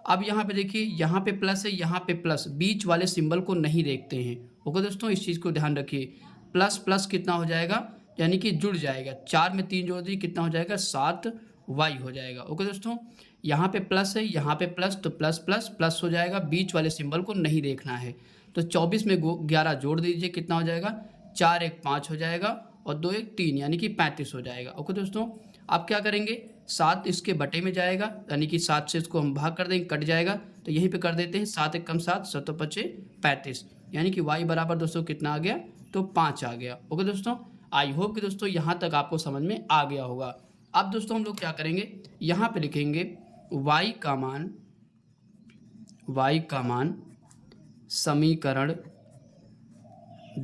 अब यहाँ पे देखिए, यहाँ पे प्लस है, यहाँ पे प्लस, बीच वाले सिंबल को नहीं देखते हैं। ओके दोस्तों, इस चीज़ को ध्यान रखिए। प्लस प्लस कितना हो जाएगा, यानी कि जुड़ जाएगा, 4 में 3 जोड़ दीजिए, कितना हो जाएगा, 7y हो जाएगा। ओके दोस्तों, यहाँ पे प्लस है, यहाँ पे प्लस, तो प्लस प्लस प्लस हो जाएगा, बीच वाले सिंबल को नहीं देखना है। तो 24 में 11 जोड़ दीजिए, कितना हो जाएगा, 4 1 5 हो जाएगा और 2 1 3, यानी कि 35 हो जाएगा। ओके दोस्तों, आप क्या करेंगे, 7 इसके बटे में जाएगा, यानी कि 7 से इसको हम भाग कर देंगे, कट जाएगा, तो यहीं पे कर देते हैं, 7 1 कम 7, 7 5 35, यानी कि y बराबर दोस्तों कितना आ गया, तो 5 आ गया। ओके दोस्तों, आई होप कि दोस्तों यहाँ तक आपको समझ में आ गया होगा। अब दोस्तों हम लोग क्या करेंगे, यहाँ पे लिखेंगे y का मान समीकरण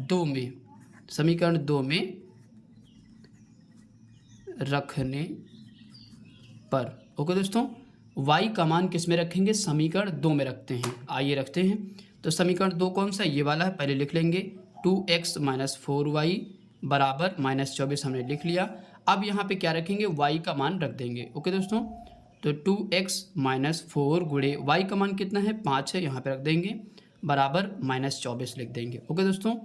2 में रखने पर। ओके दोस्तों, y का मान किस में रखेंगे, समीकरण 2 में रखते हैं। आइए रखते हैं। तो समीकरण 2 कौन सा है, ये वाला है, पहले लिख लेंगे। 2x - 4y बराबर -24 हमने लिख लिया। अब यहाँ पे क्या रखेंगे, y का मान रख देंगे। ओके दोस्तों, तो 2x - 4 गुणे y का मान कितना है, 5 है, यहाँ पे रख देंगे, बराबर -24 लिख देंगे। ओके दोस्तों,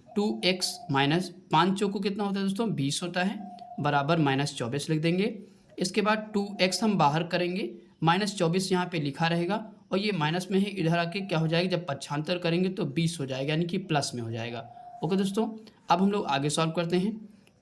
2x माइनस 5 चौको कितना होता है दोस्तों, 20 होता है, बराबर -24 लिख देंगे। इसके बाद 2x हम बाहर करेंगे, -24 यहाँ पे लिखा रहेगा और ये माइनस में है, इधर आके क्या हो जाएगा, जब पक्षांतर करेंगे तो 20 हो जाएगा, यानी कि प्लस में हो जाएगा। ओके दोस्तों, अब हम लोग आगे सॉल्व करते हैं।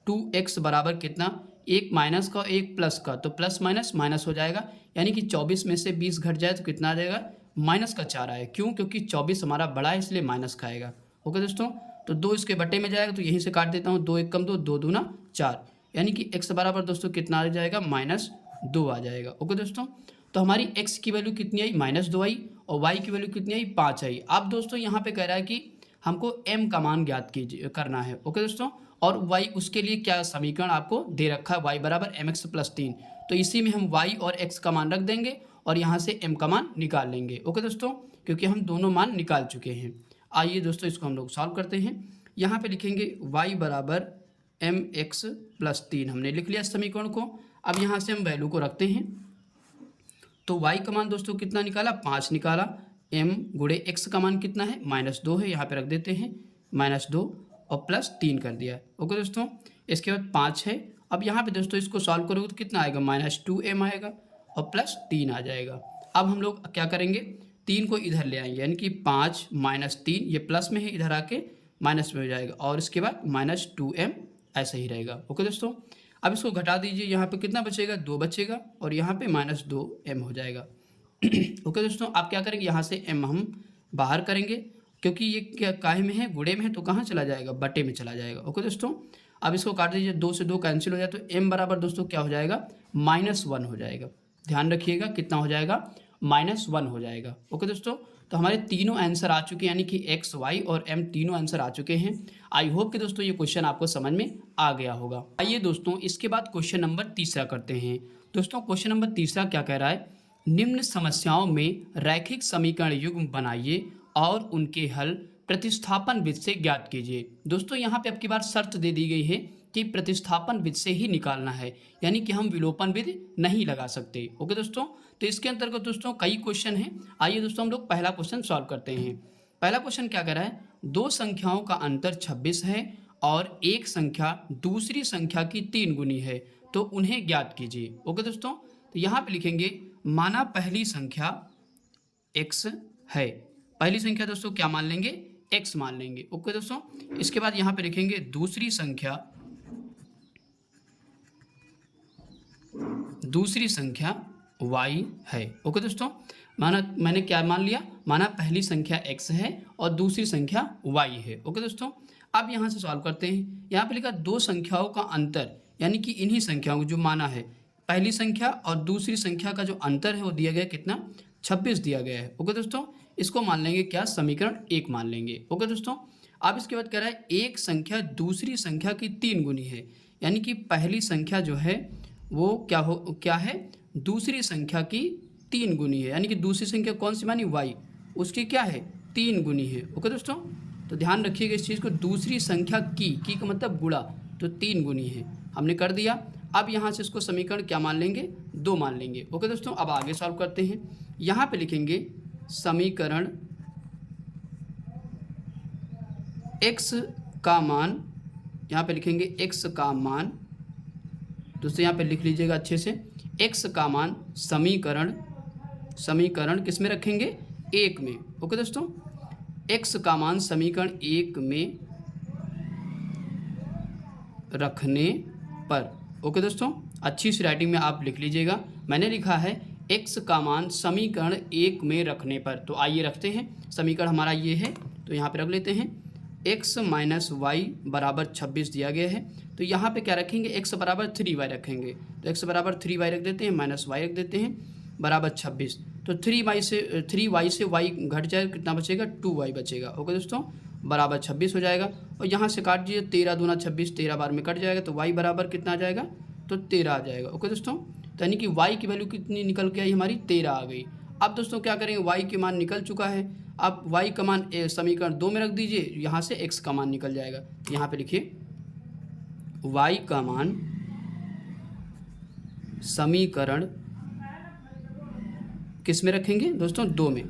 2x बराबर कितना, एक माइनस का एक प्लस का, तो प्लस माइनस माइनस हो जाएगा, यानी कि 24 में से 20 घट जाए तो कितना आ जाएगा, -4 आए। क्यों, क्योंकि 24 हमारा बड़ा है, इसलिए माइनस खाएगा। ओके दोस्तों, तो 2 इसके बटे में जाएगा, तो यहीं से काट देता हूँ, 2 1 कम 2, 2 दूना 4, यानी कि x बराबर दोस्तों कितना आ जाएगा, -2 आ जाएगा। ओके दोस्तों, तो हमारी x की वैल्यू कितनी आई, -2 आई, और y की वैल्यू कितनी आई, 5 आई। अब दोस्तों यहाँ पे कह रहा है कि हमको m का मान ज्ञात कीजिए करना है। ओके दोस्तों, और y उसके लिए क्या समीकरण आपको दे रखा है, y बराबर mx + 3, तो इसी में हम y और x का मान रख देंगे और यहाँ से m का मान निकाल लेंगे। ओके दोस्तों, क्योंकि हम दोनों मान निकाल चुके हैं। आइए दोस्तों इसको हम लोग सॉल्व करते हैं। यहाँ पे लिखेंगे y बराबर mx + 3, हमने लिख लिया समीकरण को। अब यहाँ से हम वैल्यू को रखते हैं, तो y का मान दोस्तों कितना निकाला, 5 निकाला, m गुणे x का मान कितना है, -2 है, यहाँ पे रख देते हैं, -2 और +3 कर दिया। ओके दोस्तों, इसके बाद 5 है। अब यहाँ पे दोस्तों इसको सॉल्व करोगे तो कितना आएगा, -2m आएगा और +3 आ जाएगा। अब हम लोग क्या करेंगे, 3 को इधर ले आएंगे, यानी कि 5 - 3, ये प्लस में है, इधर आके माइनस में हो जाएगा, और इसके बाद -2m ऐसा ही रहेगा। ओके दोस्तों, अब इसको घटा दीजिए, यहाँ पे कितना बचेगा, 2 बचेगा, और यहाँ पे -2m हो जाएगा। ओके दोस्तों, आप क्या करेंगे, यहाँ से m हम बाहर करेंगे, क्योंकि ये क्या काहे में है, गुणे में है, तो कहाँ चला जाएगा, बटे में चला जाएगा। ओके दोस्तों, अब इसको काट दीजिए, 2 से 2 कैंसिल हो जाए, तो m बराबर दोस्तों क्या हो जाएगा, -1 हो जाएगा। ध्यान रखिएगा, कितना हो जाएगा, -1 हो जाएगा। ओके दोस्तों, तो हमारे तीनों आंसर आ चुके हैं, यानी कि x, y और m तीनों आंसर आ चुके हैं। आई होप कि दोस्तों ये क्वेश्चन आपको समझ में आ गया होगा। आइए दोस्तों इसके बाद क्वेश्चन नंबर तीसरा करते हैं। दोस्तों क्वेश्चन नंबर तीसरा क्या कह रहा है, निम्न समस्याओं में रैखिक समीकरण युग्म बनाइए और उनके हल प्रतिस्थापन विधि से ज्ञात कीजिए। दोस्तों यहाँ पे अब की बार शर्त दे दी गई है कि प्रतिस्थापन विधि से ही निकालना है, यानी कि हम विलोपन विधि नहीं लगा सकते। ओके दोस्तों, तो इसके अंतर्गत दोस्तों कई क्वेश्चन हैं। आइए दोस्तों हम लोग पहला क्वेश्चन सॉल्व करते हैं। पहला क्वेश्चन क्या कह रहा है, 2 संख्याओं का अंतर 26 है और एक संख्या दूसरी संख्या की 3 गुनी है, तो उन्हें ज्ञात कीजिए। ओके दोस्तों, तो यहाँ पे लिखेंगे, माना पहली संख्या x है। पहली संख्या दोस्तों क्या मान लेंगे, x मान लेंगे। ओके दोस्तों, इसके बाद यहाँ पे लिखेंगे दूसरी संख्या y है। ओके दोस्तों, मैंने क्या मान लिया, माना पहली संख्या x है और दूसरी संख्या y है। ओके दोस्तों, अब यहाँ से सॉल्व करते हैं। यहाँ पे लिखा 2 संख्याओं का अंतर, यानी कि इन्हीं संख्याओं को जो माना है, पहली संख्या और दूसरी संख्या का जो अंतर है वो दिया गया कितना, 26 दिया गया है। ओके दोस्तों, इसको मान लेंगे क्या, समीकरण 1 मान लेंगे। ओके दोस्तों, अब इसके बाद कह रहा है एक संख्या दूसरी संख्या की 3 गुनी है, यानी कि पहली संख्या जो है वो क्या है, दूसरी संख्या की 3 गुनी है, यानी कि दूसरी संख्या कौन सी मानी y, उसकी क्या है 3 गुनी है। ओके दोस्तों, तो ध्यान रखिएगा इस चीज़ को, दूसरी संख्या की का मतलब गुणा, तो 3 गुनी है, हमने कर दिया। अब यहाँ से इसको समीकरण क्या मान लेंगे 2 मान लेंगे। ओके दोस्तों, अब आगे सॉल्व करते हैं। यहाँ पे लिखेंगे समीकरण x का मान, यहाँ पे लिखेंगे x का मान, दोस्तों यहाँ पे लिख लीजिएगा अच्छे से, x का मान समीकरण किस में रखेंगे 1 में। ओके दोस्तों, x का मान समीकरण 1 में रखने पर। ओके दोस्तों, अच्छी सी राइटिंग में आप लिख लीजिएगा, मैंने लिखा है x का मान समीकरण 1 में रखने पर। तो आइए रखते हैं, समीकरण हमारा ये है, तो यहाँ पे रख लेते हैं x माइनस वाई बराबर 26 दिया गया है। तो यहाँ पे क्या रखेंगे, x बराबर 3y रखेंगे, तो x बराबर 3y रख देते हैं, माइनस y रख देते हैं, बराबर 26। तो 3y से y घट जाएगा, कितना बचेगा 2y बचेगा। ओके दोस्तों, बराबर 26 हो जाएगा। और यहाँ से काट दीजिए, 13 दूना 26, 13 बार में कट जाएगा, तो y बराबर कितना आ जाएगा, तो 13 आ जाएगा। ओके दोस्तों, तो यानी कि y की वैल्यू कितनी निकल के आई हमारी 13 आ गई। अब दोस्तों क्या करेंगे, y के मान निकल चुका है, अब y का मान समीकरण 2 में रख दीजिए, यहाँ से x का मान निकल जाएगा। यहाँ पे लिखिए y का मान समीकरण किस में रखेंगे दोस्तों 2 में,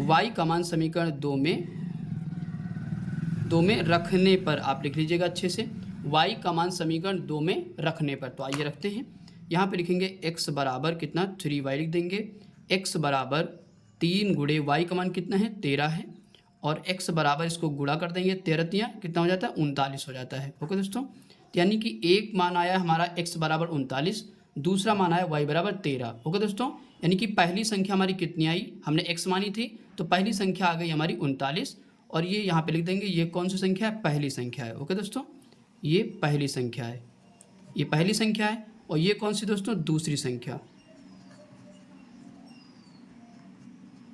y का मान समीकरण 2 में रखने पर, आप लिख लीजिएगा अच्छे से, y का मान समीकरण 2 में रखने पर। तो आइए रखते हैं, यहाँ पे लिखेंगे x बराबर कितना 3y लिख देंगे, x बराबर 3 गुणे y का मान कितना है 13 है, और x बराबर इसको गुणा कर देंगे, 13 तिया कितना हो जाता है 39 हो जाता है। ओके दोस्तों, यानी कि एक मान आया हमारा x बराबर 39, दूसरा मान आया y बराबर 13। ओके दोस्तों, यानी कि पहली संख्या हमारी कितनी आई, हमने x मानी थी, तो पहली संख्या आ गई हमारी 39, और ये यहाँ पे लिख देंगे ये कौन सी संख्या है, पहली संख्या है। ओके दोस्तों, ये पहली संख्या है, ये पहली संख्या है, और ये कौन सी दोस्तों दूसरी संख्या।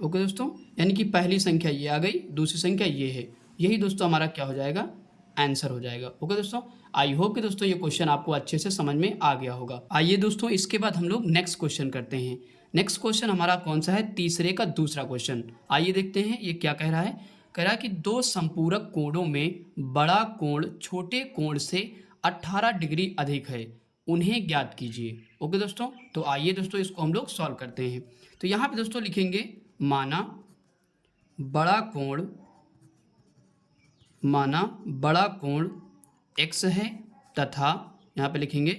ओके दोस्तों, यानी कि पहली संख्या ये आ गई, दूसरी संख्या ये है, यही दोस्तों हमारा क्या हो जाएगा, आंसर हो जाएगा। ओके दोस्तों, आई होप कि दोस्तों ये क्वेश्चन आपको अच्छे से समझ में आ गया होगा। आइए दोस्तों इसके बाद हम लोग नेक्स्ट क्वेश्चन करते हैं। नेक्स्ट क्वेश्चन हमारा कौन सा है, तीसरे का दूसरा क्वेश्चन। आइए देखते हैं ये क्या कह रहा है। कह रहा है कि दो संपूरक कोणों में बड़ा कोण छोटे कोण से 18 डिग्री अधिक है, उन्हें ज्ञात कीजिए। ओके दोस्तों, तो आइए दोस्तों इसको हम लोग सॉल्व करते हैं। तो यहाँ पे दोस्तों लिखेंगे माना बड़ा कोण x है, तथा यहाँ पे लिखेंगे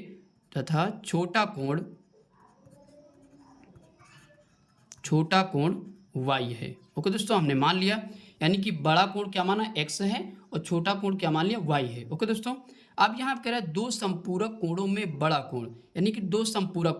तथा छोटा कोण y है। ओके दोस्तों, हमने मान लिया, यानी कि बड़ा कोण क्या माना x है, और छोटा कोण क्या मान लिया y है। ओके दोस्तों, अब यहाँ कह रहा है दो संपूरक कोणों में बड़ा कोण, यानी कि दो संपूरक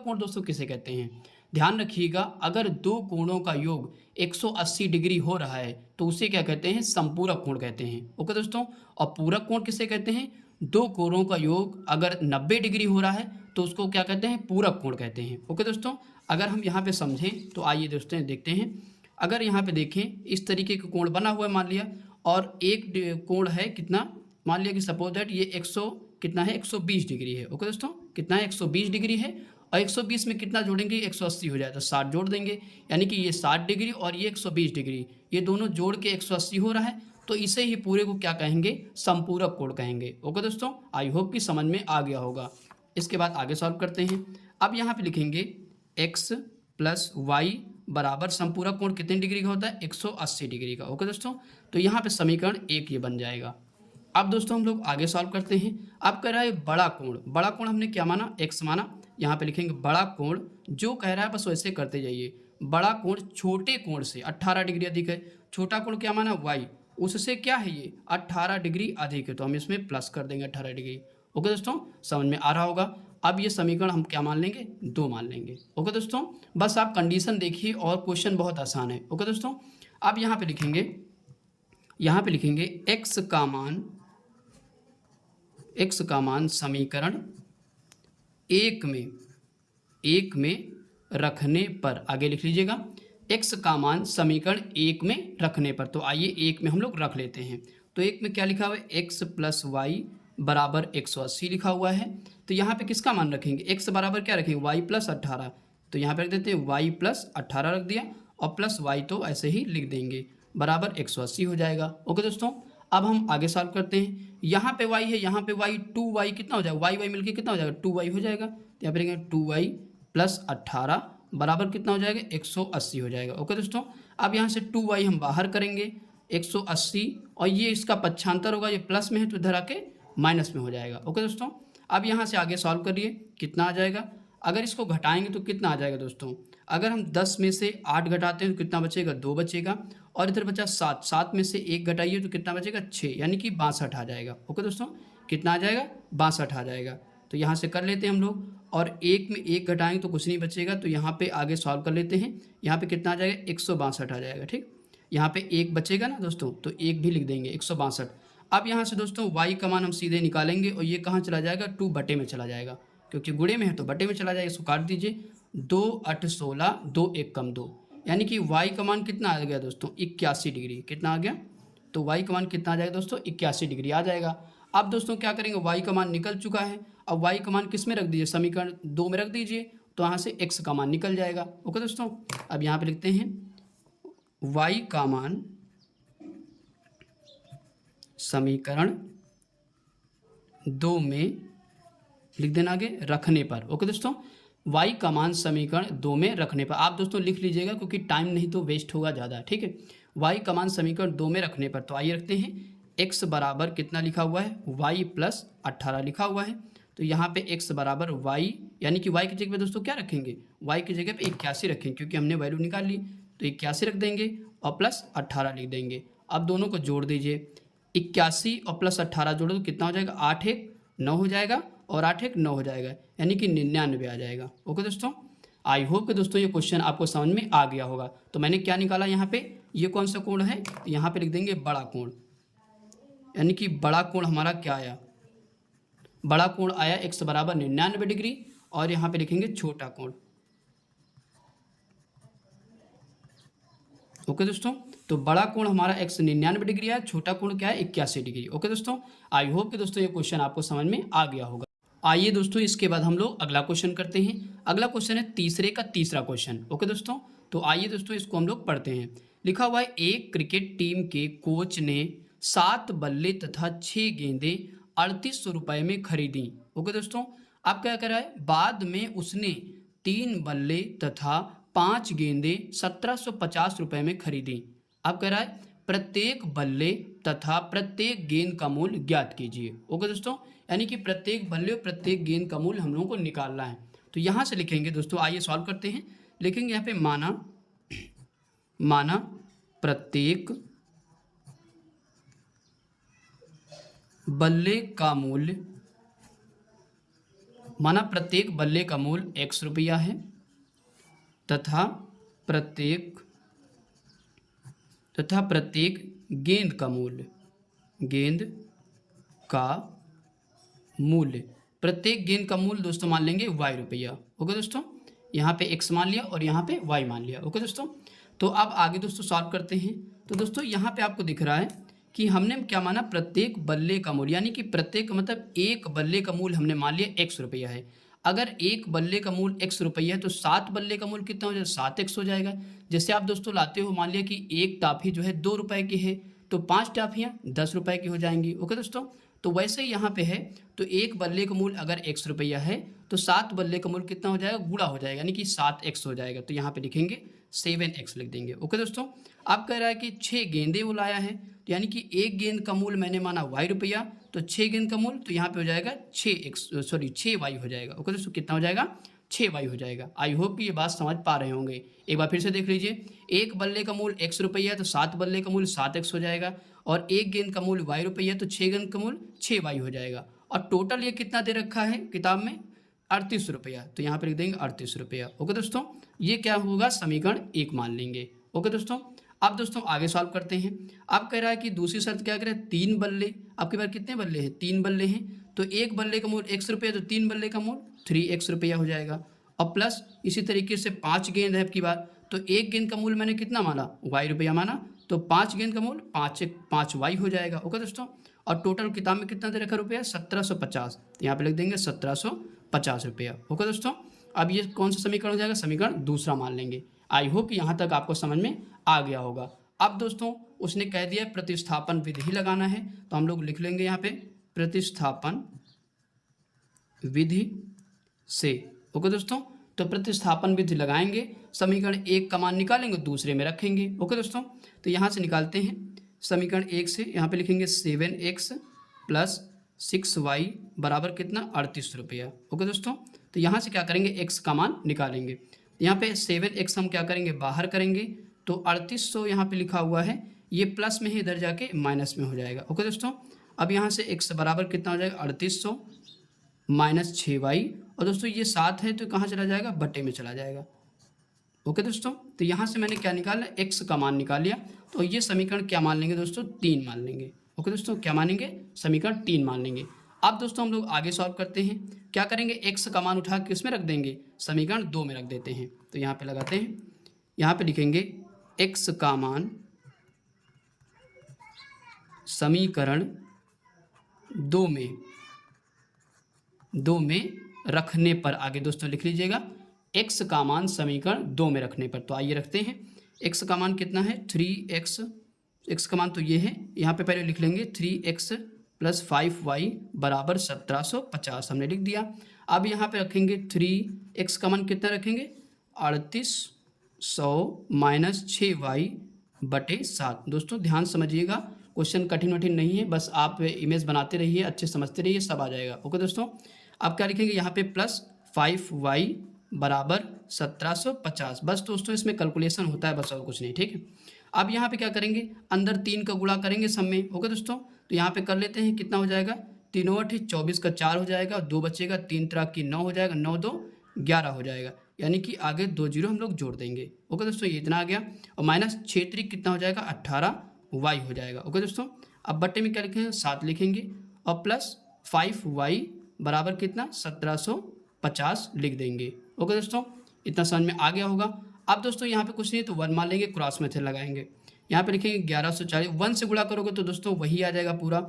कोण दोस्तों किसे कहते हैं, ध्यान रखिएगा, अगर दो कोणों का योग 180 डिग्री हो रहा है तो उसे क्या कहते हैं, संपूरक कोण कहते हैं। ओके दोस्तों, और पूरक कोण किसे कहते हैं, दो कोणों का योग अगर 90 डिग्री हो रहा है तो उसको क्या कहते हैं, पूरक कोण कहते हैं। ओके दोस्तों, अगर हम यहाँ पे समझें तो आइए दोस्तों देखते हैं। अगर यहाँ पे देखें इस तरीके का कोण बना हुआ है मान लिया, और एक कोण है कितना, मान लिया कि सपोज दैट ये 120 डिग्री है। ओके दोस्तों, कितना है 120 डिग्री है, और 120 में कितना जोड़ेंगे 180 हो जाए तो 60 जोड़ देंगे, यानी कि ये 60 डिग्री और ये 120 डिग्री, ये दोनों जोड़ के 180 हो रहा है, तो इसे ही पूरे को क्या कहेंगे, संपूरक कोण कहेंगे। ओके दोस्तों, आई होप कि समझ में आ गया होगा। इसके बाद आगे सॉल्व करते हैं। अब यहाँ पे लिखेंगे x प्लस वाई बराबर संपूरक कोण कितने डिग्री का होता है, 180 डिग्री का। ओके दोस्तों, तो यहाँ पे समीकरण 1 ये बन जाएगा। अब दोस्तों हम लोग आगे सॉल्व करते हैं। अब कह रहा है बड़ा कोण हमने क्या माना, x माना, यहाँ पे लिखेंगे बड़ा कोण, जो कह रहा है बस वैसे करते जाइए, बड़ा कोण छोटे कोण से 18 डिग्री अधिक है, छोटा कोण क्या माना y, उससे क्या है ये 18 डिग्री अधिक है, तो हम इसमें प्लस कर देंगे 18 डिग्री। ओके दोस्तों, समझ में आ रहा होगा। अब ये समीकरण हम क्या मान लेंगे, 2 मान लेंगे। ओके दोस्तों, बस आप कंडीशन देखिए और क्वेश्चन बहुत आसान है। ओके दोस्तों, अब यहाँ पे लिखेंगे x का मान समीकरण 1 में रखने पर, आगे लिख लीजिएगा x का मान समीकरण 1 में रखने पर। तो आइए 1 में हम लोग रख लेते हैं। तो 1 में क्या लिखा हुआ है, x प्लस वाई बराबर 180 लिखा हुआ है। तो यहाँ पे किसका मान रखेंगे, x बराबर क्या रखेंगे, y प्लस 18। तो यहाँ पे रख देते हैं y प्लस 18 रख दिया, और प्लस y तो ऐसे ही लिख देंगे, बराबर 180 हो जाएगा। ओके दोस्तों, अब हम आगे सॉल्व करते हैं। यहाँ पे y है, यहाँ पे y, 2y कितना हो जाएगा, y मिलके कितना हो जाएगा, 2y हो जाएगा। तो यहाँ पे लिखेंगे 2y प्लस 18 बराबर कितना हो जाएगा, 180 हो जाएगा। ओके दोस्तों, अब यहाँ से 2y हम बाहर करेंगे, 180, और ये इसका पक्षांतर होगा, ये प्लस में है तो इधर आके माइनस में हो जाएगा। ओके दोस्तों, अब यहाँ से आगे सॉल्व करिए, कितना आ जाएगा, अगर इसको घटाएंगे तो कितना आ जाएगा दोस्तों, अगर हम 10 में से 8 घटाते हैं तो कितना बचेगा, 2 बचेगा, और इधर बचा 7, 7 में से 1 घटाइए तो कितना बचेगा, 6, यानी कि 62 आ जाएगा। ओके दोस्तों, कितना आ जाएगा, 62 आ जाएगा। तो यहाँ से कर लेते हैं हम लोग, और 1 में 1 घटाएंगे तो कुछ नहीं बचेगा, तो यहाँ पे आगे सॉल्व कर लेते हैं। यहाँ पे कितना आ जाएगा, 162 आ जाएगा। ठीक, यहाँ पे 1 बचेगा ना दोस्तों, तो 1 भी लिख देंगे, 162। अब यहाँ से दोस्तों y का मान हम सीधे निकालेंगे, और ये कहाँ चला जाएगा, 2 बटे में चला जाएगा, क्योंकि गुणे में है तो बटे में चला जाएगा। इसको काट दीजिए, 2 8 16, 2 1 कम 2, यानी कि y का मान कितना आ गया दोस्तों, 81 डिग्री। कितना आ गया, तो y का मान कितना आ जाएगा दोस्तों, 81 डिग्री आ जाएगा। अब दोस्तों क्या करेंगे, y का मान निकल चुका है, अब y का मान किस में रख दीजिए, समीकरण 2 में रख दीजिए, तो यहाँ से x का मान निकल जाएगा। ओके दोस्तों, अब यहाँ पे लिखते हैं y का मान समीकरण 2 में लिख देना आगे, रखने पर। ओके दोस्तों, y का मान समीकरण 2 में रखने पर, आप दोस्तों लिख लीजिएगा क्योंकि टाइम नहीं तो वेस्ट होगा ज़्यादा। ठीक है, y का मान समीकरण 2 में रखने पर, तो आइए रखते हैं, x बराबर कितना लिखा हुआ है, y प्लस 18 लिखा हुआ है। तो यहाँ पे x बराबर y, यानी कि y की जगह पे दोस्तों क्या रखेंगे, y की जगह पे 81 रखेंगे, क्योंकि हमने वैल्यू निकाल ली, तो 81 रख देंगे और प्लस 18 लिख देंगे। अब दोनों को जोड़ दीजिए, 81 और प्लस 18 जोड़ो तो कितना हो जाएगा, 8 1 9 हो जाएगा, और 8 1 9 हो जाएगा, यानी कि 99 आ जाएगा। ओके दोस्तों, आई होप कि दोस्तों ये क्वेश्चन आपको समझ में आ गया होगा। तो मैंने क्या निकाला यहाँ पे, ये कौन सा कोण है, तो यहाँ पे लिख देंगे बड़ा कोण, यानी कि बड़ा कोण हमारा क्या आया, बड़ा कोण आया x बराबर 99 डिग्री, और यहाँ पे लिखेंगे छोटा कोण। ओके दोस्तों, तो बड़ा कोण हमारा x 99 डिग्री है, छोटा कोण क्या है, 81 डिग्री। ओके दोस्तों, आई होप कि दोस्तों ये क्वेश्चन आपको समझ में आ गया होगा। आइए दोस्तों इसके बाद हम लोग अगला क्वेश्चन करते हैं। अगला क्वेश्चन है तीसरे का तीसरा क्वेश्चन। ओके दोस्तों, तो आइए दोस्तों इसको हम लोग पढ़ते हैं। लिखा हुआ है, एक क्रिकेट टीम के कोच ने 7 बल्ले तथा 6 गेंदें 3800 रुपये में खरीदी। ओके दोस्तों, अब क्या करा है, बाद में उसने 3 बल्ले तथा 5 गेंदें 1750 रुपये में खरीदी। अब कह रहा है, प्रत्येक बल्ले तथा प्रत्येक गेंद का मूल्य ज्ञात कीजिए। ओके दोस्तों, यानी कि प्रत्येक बल्ले और प्रत्येक गेंद का मूल्य हम लोगों को निकालना है। तो यहाँ से लिखेंगे दोस्तों, आइए सॉल्व करते हैं। लिखेंगे यहाँ पे माना प्रत्येक बल्ले का मूल्य, माना प्रत्येक बल्ले का मूल्य x रुपया है, तथा प्रत्येक गेंद का मूल्य, प्रत्येक गेंद का मूल्य दोस्तों मान लेंगे y रुपया। ओके दोस्तों, यहाँ पे x मान लिया और यहाँ पे y मान लिया। ओके दोस्तों, तो अब आगे दोस्तों सॉल्व करते हैं। तो दोस्तों यहाँ पे आपको दिख रहा है कि हमने क्या माना, प्रत्येक बल्ले का मूल्य, यानी कि प्रत्येक मतलब एक बल्ले का मूल्य हमने मान लिया x रुपया है। अगर एक बल्ले का मूल्य x रुपया है तो 7 बल्ले का मूल्य कितना हो जाएगा, 7x हो जाएगा। जैसे आप दोस्तों लाते हो, मान लिया कि एक टाफी जो है 2 रुपए की है, तो 5 टाफियाँ 10 रुपए की हो जाएंगी। ओके दोस्तों, तो वैसे ही यहाँ पे है, तो एक बल्ले का मूल्य अगर x रुपया है तो 7 बल्ले का मूल्य कितना हो जाएगा, गुणा हो जाएगा, यानी कि 7x हो जाएगा। तो यहाँ पे लिखेंगे 7x लिख देंगे। ओके दोस्तों, अब कह रहा है कि 6 गेंदे वो लाया है, तो यानी कि एक गेंद का मूल्य मैंने माना y रुपया, तो 6 गेंद का मूल्य तो यहाँ पे हो जाएगा 6y हो जाएगा। ओके दोस्तों, कितना हो जाएगा, 6y हो जाएगा। आई होप कि ये बात समझ पा रहे होंगे। एक बार फिर से देख लीजिए, एक बल्ले का मूल्य x रुपया है तो 7 बल्ले का मूल्य 7x हो जाएगा, और एक गेंद का मूल्य y रुपया है तो 6 गेंद का मूल्य 6y हो जाएगा, और टोटल ये कितना दे रखा है किताब में, 38 रुपया, तो यहाँ पर लिख देंगे 38 रुपया। ओके दोस्तों, ये क्या होगा, समीकरण 1 मान लेंगे। ओके दोस्तों, अब दोस्तों आगे सॉल्व करते हैं। अब कह रहा है कि दूसरी शर्त क्या कह रहा है, 3 बल्ले, आपके पास कितने बल्ले हैं, 3 बल्ले हैं, तो एक बल्ले का मूल्य x रुपया, तो 3 बल्ले का मूल्य 3x रुपया हो जाएगा, और प्लस इसी तरीके से 5 गेंद है आपकी बात, तो एक गेंद का मूल्य मैंने कितना माना, y रुपया माना, तो 5 गेंद का मूल्य 5y हो जाएगा। ओके दोस्तों, और टोटल किताब में कितना दे रखा रुपया 1750, तो यहाँ पे लिख देंगे 1750 रुपया। ओके दोस्तों, अब ये कौन सा समीकरण हो जाएगा, समीकरण दूसरा मान लेंगे। आई होप कि यहाँ तक आपको समझ में आ गया होगा। अब दोस्तों उसने कह दिया प्रतिस्थापन विधि लगाना है, तो हम लोग लिख लेंगे यहाँ पे प्रतिस्थापन विधि से। ओके दोस्तों, तो प्रतिस्थापन विधि लगाएंगे, समीकरण 1 का मान निकालेंगे, दूसरे में रखेंगे। ओके दोस्तों, तो यहाँ से निकालते हैं समीकरण 1 से, यहाँ पे लिखेंगे 7x प्लस 6y बराबर कितना 38 रुपया। ओके दोस्तों, तो यहाँ से क्या करेंगे, x का मान निकालेंगे। यहाँ पे 7x हम क्या करेंगे, बाहर करेंगे, तो 3800 यहाँ पे लिखा हुआ है, ये प्लस में है, इधर जाके माइनस में हो जाएगा। ओके दोस्तों, अब यहाँ से x बराबर कितना हो जाएगा 3800 माइनस 6y, और दोस्तों ये 7 है तो कहाँ चला जाएगा, बटे में चला जाएगा। ओके दोस्तों, तो यहाँ से मैंने क्या निकाला, x का मान निकाल लिया, तो ये समीकरण क्या मान लेंगे दोस्तों, 3 मान लेंगे। ओके दोस्तों, क्या मानेंगे, समीकरण 3 मान लेंगे। अब दोस्तों हम लोग आगे सॉल्व करते हैं, क्या करेंगे, x का मान उठा के किस में रख देंगे, समीकरण 2 में रख देते हैं। तो यहाँ पे लगाते हैं, यहाँ पे लिखेंगे x का मान समीकरण 2 में रखने पर, आगे दोस्तों लिख लीजिएगा x का मान समीकरण 2 में रखने पर। तो आइए रखते हैं, x का मान कितना है 3x, x का मान तो ये है, यहाँ पे पहले लिख लेंगे 3x प्लस 5y बराबर 1750, हमने लिख दिया। अब यहाँ पे रखेंगे 3x का मान कितना रखेंगे 3800 माइनस 6y बटे 7। दोस्तों ध्यान समझिएगा, क्वेश्चन कठिन वठिन नहीं है, बस आप इमेज बनाते रहिए, अच्छे समझते रहिए, सब आ जाएगा। ओके दोस्तों, अब क्या लिखेंगे यहाँ पे प्लस 5y बराबर 1750, बस दोस्तों इसमें कैलकुलेशन होता है, बस और कुछ नहीं, ठीक है। अब यहाँ पे क्या करेंगे, अंदर 3 का गुणा करेंगे सब में। ओके दोस्तों, तो यहाँ पे कर लेते हैं, कितना हो जाएगा 3 8 24 का 4 हो जाएगा, 2 बचेगा, 3 3 की 9 हो जाएगा, 9 2 11 हो जाएगा, यानी कि आगे 2 जीरो हम लोग जोड़ देंगे। ओके दोस्तों, ये इतना आ गया, और माइनस 6 3 कितना हो जाएगा 18y हो जाएगा। ओके दोस्तों, अब बट्टे में क्या लिखेंगे 7 लिखेंगे, और प्लस 5y बराबर कितना 1750 लिख देंगे। ओके दोस्तों, इतना समझ में आ गया होगा। अब दोस्तों यहाँ पे कुछ नहीं तो 1 मान लेंगे, क्रॉस मेथड लगाएंगे, यहाँ पे लिखेंगे 1140, 1 से गुणा करोगे तो दोस्तों वही आ जाएगा पूरा,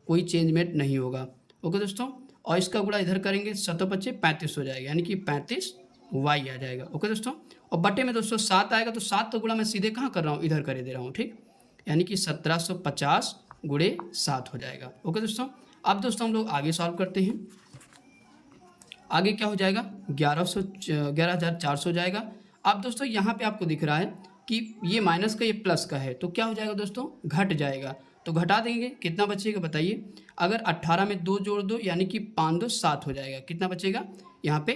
कोई चेंजमेंट नहीं होगा। ओके दोस्तों, और इसका गुणा इधर करेंगे, 7 25 35 हो जाएगा, यानी कि 35y आ जाएगा। ओके दोस्तों, और बटे में दोस्तों 7 आएगा, तो 7 का गुणा मैं सीधे कहाँ कर रहा हूँ, इधर कर दे रहा हूँ, ठीक, यानी कि 1750 गुणे 7 हो जाएगा। ओके दोस्तों, अब दोस्तों हम लोग आगे सॉल्व करते हैं, आगे क्या हो जाएगा 11,400 हो जाएगा। अब दोस्तों यहाँ पे आपको दिख रहा है कि ये माइनस का ये प्लस का है, तो क्या हो जाएगा दोस्तों, घट जाएगा, तो घटा देंगे, कितना बचेगा बताइए, अगर 18 में 2 जोड़ दो यानी कि 5 2 7 हो जाएगा, कितना बचेगा यहाँ पे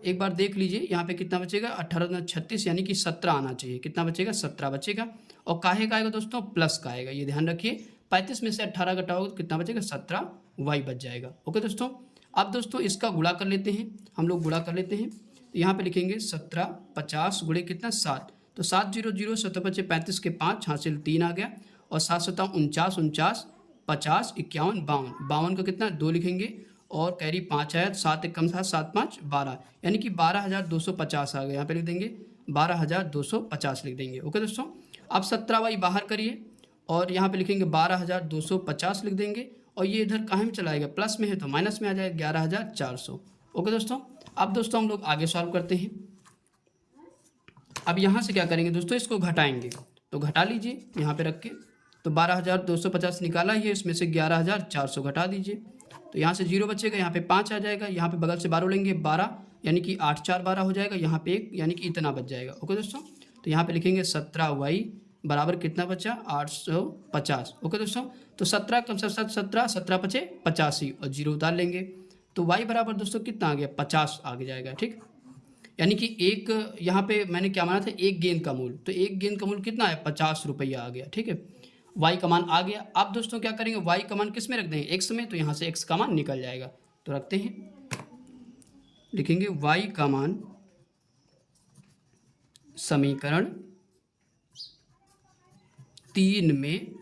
एक बार देख लीजिए, यहाँ पे कितना बचेगा 18 2 36, यानी कि 17 आना चाहिए, कितना बचेगा 17 बचेगा, और काहे का आएगा दोस्तों, प्लस का आएगा, ये ध्यान रखिए, 35 में से 18 घटाओगे तो कितना बचेगा 17y बच जाएगा। ओके दोस्तों, अब दोस्तों इसका गुणा कर लेते हैं, हम लोग गुणा कर लेते हैं, तो यहाँ पे लिखेंगे 1750 गुणे कितना 7, तो 7 0 0 7 5 35 के 5 हासिल 3 आ गया, और 7 7 49 49 50 51 52, 52 का कितना 2 लिखेंगे, और कैरी 5 आया, 7 1 कम 7 7 5 12, यानी कि 12,250 आ गया, यहाँ पे लिख देंगे 12,250 लिख देंगे। ओके दोस्तों, अब 17y बाहर करिए, और यहाँ पे लिखेंगे 12,250 लिख देंगे, और ये इधर कहाँ में चला आएगा, प्लस में है तो माइनस में आ जाएगा 11,400। ओके दोस्तों, अब दोस्तों हम लोग आगे सॉल्व करते हैं। अब यहाँ से क्या करेंगे दोस्तों, इसको घटाएंगे, तो घटा लीजिए यहाँ पे रख के, तो 12,250 निकाला ही है, इसमें से 11,400 घटा दीजिए, तो यहाँ से 0 बचेगा, यहाँ पे 5 आ जाएगा, यहाँ पे बगल से 12 लेंगे 12, यानी कि 8 4 12 हो जाएगा, यहाँ पे 1 यानी कि इतना बच जाएगा। ओके दोस्तों, तो यहाँ पे लिखेंगे 17y बराबर कितना बचा 850। ओके दोस्तों, तो 17 कम 7 17 17 पचे 85, और 0 उतार लेंगे, तो y बराबर दोस्तों कितना आ गया 50 आ जाएगा, ठीक, यानी कि एक यहाँ पे मैंने क्या माना था, एक गेंद का मूल, तो एक गेंद का मूल कितना है 50 रुपया आ गया, ठीक है, y का मान आ गया। अब दोस्तों क्या करेंगे, y का मान किस में रख देंगे, x में, तो यहाँ से x का मान निकल जाएगा, तो रखते हैं, लिखेंगे y का मान समीकरण 3 में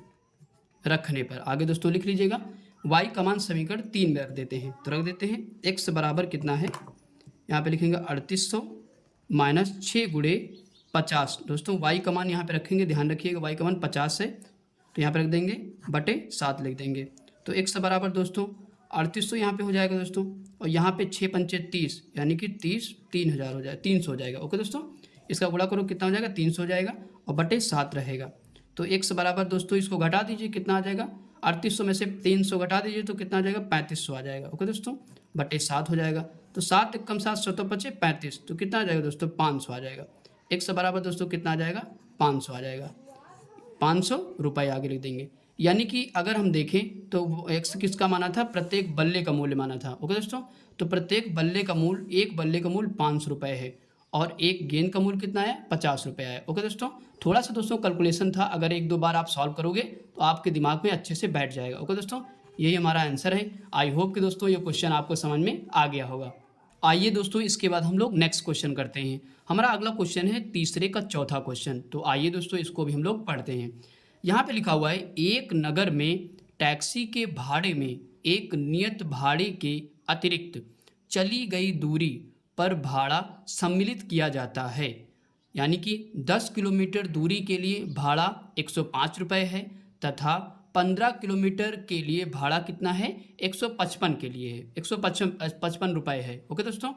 रखने पर, आगे दोस्तों लिख लीजिएगा y का मान समीकरण 3 में रख देते हैं, तो रख देते हैं x बराबर कितना है, यहाँ पे लिखेंगे 3800 माइनस 6 गुणे 50, दोस्तों y का मान यहाँ पे रखेंगे, ध्यान रखिएगा y का मान 50 है, तो यहाँ पे रख देंगे बटे 7 लिख देंगे, तो x बराबर दोस्तों 3800 यहाँ पे हो जाएगा दोस्तों, और यहाँ पे 6 पंचे 30 यानी कि 30 हो जाएगा, 300 हो जाएगा। ओके दोस्तों, इसका गुणा करो कितना हो जाएगा, 300 हो जाएगा और बटे 7 रहेगा। तो x बराबर दोस्तों इसको घटा दीजिए, कितना आ जाएगा, 3800 में से 300 घटा दीजिए तो कितना आ जाएगा, 3500 आ जाएगा। ओके दोस्तों, बटे 7 हो जाएगा। तो 7 कम 7 सौ बचे 35, तो कितना आ जाएगा दोस्तों, 500 आ जाएगा। x बराबर दोस्तों कितना आ जाएगा, 500 आ जाएगा। 500 रुपये आगे लिख देंगे। यानी कि अगर हम देखें तो x किसका माना था, प्रत्येक बल्ले का मूल्य माना था। ओके दोस्तों, तो प्रत्येक बल्ले का मूल्य, एक बल्ले का मूल्य 500 रुपये है और एक गेंद का मूल्य कितना है, 50 रुपये है। ओके दोस्तों, थोड़ा सा दोस्तों कैलकुलेशन था, अगर एक दो बार आप सॉल्व करोगे तो आपके दिमाग में अच्छे से बैठ जाएगा। ओके दोस्तों, यही हमारा आंसर है। आई होप कि दोस्तों ये क्वेश्चन आपको समझ में आ गया होगा। आइए दोस्तों इसके बाद हम लोग नेक्स्ट क्वेश्चन करते हैं। हमारा अगला क्वेश्चन है तीसरे का चौथा क्वेश्चन। तो आइए दोस्तों इसको भी हम लोग पढ़ते हैं। यहाँ पे लिखा हुआ है, एक नगर में टैक्सी के भाड़े में एक नियत भाड़े के अतिरिक्त चली गई दूरी पर भाड़ा सम्मिलित किया जाता है। यानी कि 10 किलोमीटर दूरी के लिए भाड़ा 105 रुपये है तथा 15 किलोमीटर के लिए भाड़ा कितना है, 155 के लिए है, 155 रुपये है। ओके दोस्तों,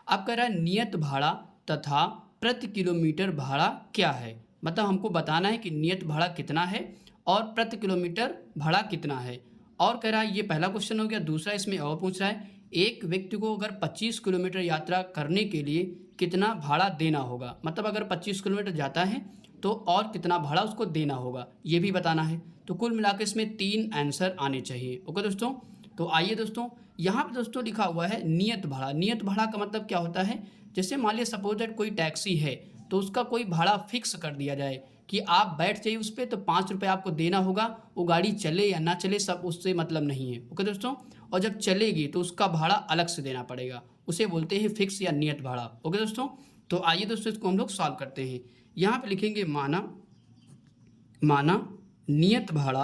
अब कह रहा है नियत भाड़ा तथा प्रति किलोमीटर भाड़ा क्या है। मतलब हमको बताना है कि नियत भाड़ा कितना है और प्रति किलोमीटर भाड़ा कितना है। और कह रहा है, ये पहला क्वेश्चन हो गया। दूसरा इसमें और पूछ रहा है, एक व्यक्ति को अगर 25 किलोमीटर यात्रा करने के लिए कितना भाड़ा देना होगा। मतलब अगर 25 किलोमीटर जाता है तो और कितना भाड़ा उसको देना होगा, ये भी बताना है। तो कुल मिलाकर इसमें 3 आंसर आने चाहिए। ओके दोस्तों, तो आइए दोस्तों, यहाँ पे दोस्तों लिखा हुआ है नियत भाड़ा। नियत भाड़ा का मतलब क्या होता है, जैसे मान लिया सपोज दैट कोई टैक्सी है तो उसका कोई भाड़ा फिक्स कर दिया जाए कि आप बैठ जाइए उस पर तो 5 रुपये आपको देना होगा। वो गाड़ी चले या ना चले सब उससे मतलब नहीं है। ओके दोस्तों, और जब चलेगी तो उसका भाड़ा अलग से देना पड़ेगा, उसे बोलते हैं फिक्स या नियत भाड़ा। ओके दोस्तों, तो आइए दोस्तों इसको हम लोग सॉल्व करते हैं। यहाँ पे लिखेंगे माना नियत भाड़ा।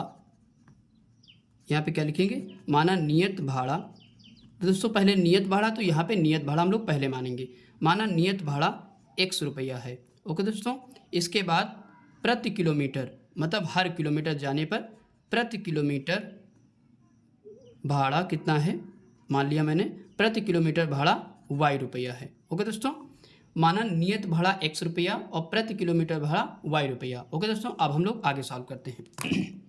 यहाँ पे क्या लिखेंगे, माना नियत भाड़ा। तो दोस्तों पहले नियत भाड़ा, तो यहाँ पे नियत भाड़ा हम लोग पहले मानेंगे। माना नियत भाड़ा 100 रुपया है। ओके दोस्तों, इसके बाद प्रति किलोमीटर, मतलब हर किलोमीटर जाने पर प्रति किलोमीटर भाड़ा कितना है, मान लिया मैंने प्रति किलोमीटर भाड़ा y रुपया है। ओके दोस्तों, माना नियत भाड़ा 100 रुपया और प्रति किलोमीटर भाड़ा y रुपया। ओके दोस्तों, अब हम लोग आगे सॉल्व करते हैं।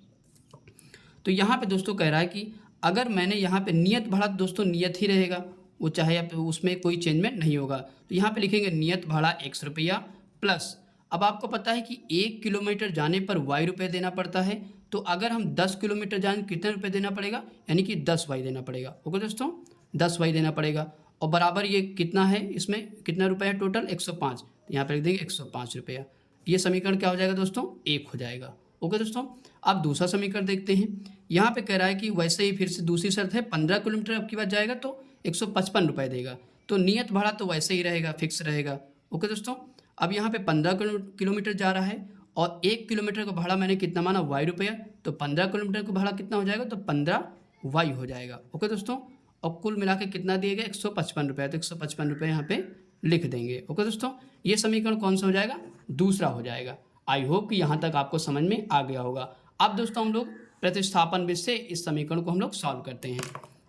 तो यहाँ पे दोस्तों कह रहा है कि अगर मैंने यहाँ पे नियत भाड़ा, दोस्तों नियत ही रहेगा, वो चाहे उसमें कोई चेंजमेंट नहीं होगा। तो यहाँ पे लिखेंगे नियत भाड़ा 100 रुपया प्लस, अब आपको पता है कि 1 किलोमीटर जाने पर y रुपये देना पड़ता है। तो अगर हम 10 किलोमीटर जाएँ कितने रुपये देना पड़ेगा, यानी कि 10y देना पड़ेगा। ओके दोस्तों, 10y देना पड़ेगा और बराबर ये कितना है, इसमें कितना रुपये है टोटल, 105। तो यहाँ पर लिख देंगे 105 रुपया। ये समीकरण क्या हो जाएगा दोस्तों, 1 हो जाएगा। ओके दोस्तों, अब दूसरा समीकरण देखते हैं। यहाँ पे कह रहा है कि वैसे ही फिर से दूसरी शर्त है, 15 किलोमीटर अब की बात जाएगा तो 155 रुपये देगा। तो नियत भाड़ा तो वैसे ही रहेगा, फिक्स रहेगा। ओके दोस्तों, अब यहाँ पे 15 किलोमीटर जा रहा है और 1 किलोमीटर का भाड़ा मैंने कितना माना, y रुपया। तो 15 किलोमीटर का भाड़ा कितना हो जाएगा, तो 15y हो जाएगा। ओके दोस्तों, और कुल मिला के कितना दिएगा, 155 रुपये। तो 155 रुपये यहाँ पे लिख देंगे। ओके दोस्तों, ये समीकरण कौन सा हो जाएगा, दूसरा हो जाएगा। आई होप कि यहाँ तक आपको समझ में आ गया होगा। अब दोस्तों हम लोग प्रतिस्थापन विधि से इस समीकरण को हम लोग सॉल्व करते हैं।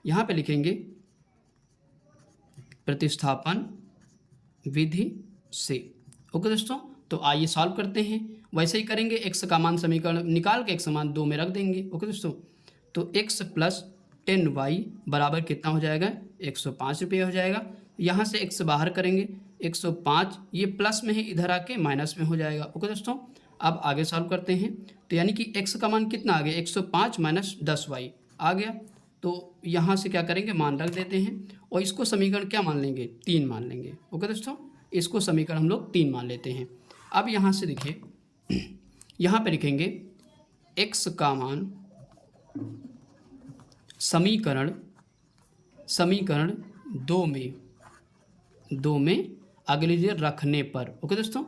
यहाँ पे लिखेंगे प्रतिस्थापन विधि से। ओके दोस्तों, तो आइए सॉल्व करते हैं। वैसे ही करेंगे, x का मान समीकरण निकाल के x मान 2 में रख देंगे। ओके दोस्तों, तो x प्लस 10y बराबर कितना हो जाएगा, 105 रुपये हो जाएगा। यहाँ से x बाहर करेंगे, 105 ये प्लस में है, इधर आके माइनस में हो जाएगा। ओके दोस्तों, अब आगे सॉल्व करते हैं। तो यानी कि x का मान कितना आ गया, 105 माइनस 10y आ गया। तो यहाँ से क्या करेंगे, मान रख देते हैं और इसको समीकरण क्या मान लेंगे, 3 मान लेंगे। ओके दोस्तों, इसको समीकरण हम लोग 3 मान लेते हैं। अब यहाँ से देखिए, यहाँ पे लिखेंगे x का मान समीकरण 2 में आगे लीजिए रखने पर। ओके दोस्तों,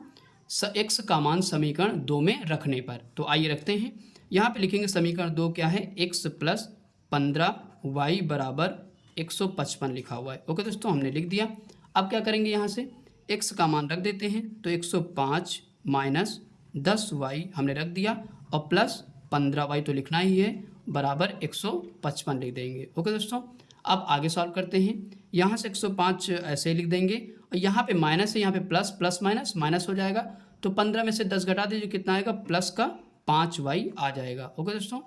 x का मान समीकरण 2 में रखने पर। तो आइए रखते हैं। यहाँ पे लिखेंगे समीकरण 2 क्या है, x प्लस 15y बराबर 155 लिखा हुआ है। ओके दोस्तों, हमने लिख दिया। अब क्या करेंगे, यहाँ से x का मान रख देते हैं। तो 105 माइनस 10y हमने रख दिया और प्लस 15y तो लिखना ही है, बराबर 155 लिख देंगे। ओके दोस्तों, अब आगे सॉल्व करते हैं। यहाँ से 105 ऐसे लिख देंगे और यहाँ पे माइनस है, यहाँ पे प्लस, प्लस माइनस माइनस हो जाएगा। तो 15 में से 10 घटा दीजिए, कितना आएगा, प्लस का 5y आ जाएगा। ओके दोस्तों,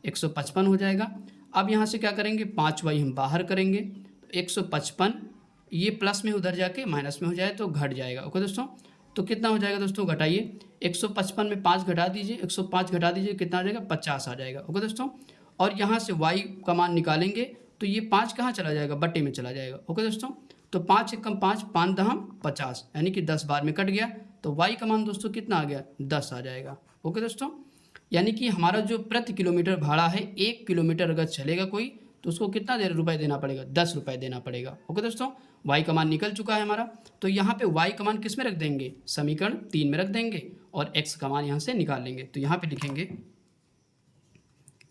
155 हो जाएगा। अब यहाँ से क्या करेंगे, 5y हम बाहर करेंगे तो 155 ये प्लस में उधर जाके माइनस में हो जाए तो घट जाएगा। ओके दोस्तों, तो कितना हो जाएगा दोस्तों, घटाइए, 155 में 5 घटा दीजिए, 105 घटा दीजिए, कितना आ जाएगा, 50 आ जाएगा। ओके दोस्तों, और यहाँ से y का मान निकालेंगे तो ये 5 कहाँ चला जाएगा, बट्टे में चला जाएगा। ओके दोस्तों, तो 5 एकम 5, 5 दहम 50, यानी कि 10 बार में कट गया। तो y का मान दोस्तों कितना आ गया, 10 आ जाएगा। ओके दोस्तों, यानी कि हमारा जो प्रति किलोमीटर भाड़ा है, 1 किलोमीटर अगर चलेगा कोई तो उसको कितना रुपये देना पड़ेगा, 10 रुपये देना पड़ेगा। ओके दोस्तों, y का मान निकल चुका है हमारा। तो यहाँ पे y का मान किस में रख देंगे, समीकरण 3 में रख देंगे और x का मान यहाँ से निकाल लेंगे। तो यहाँ पे लिखेंगे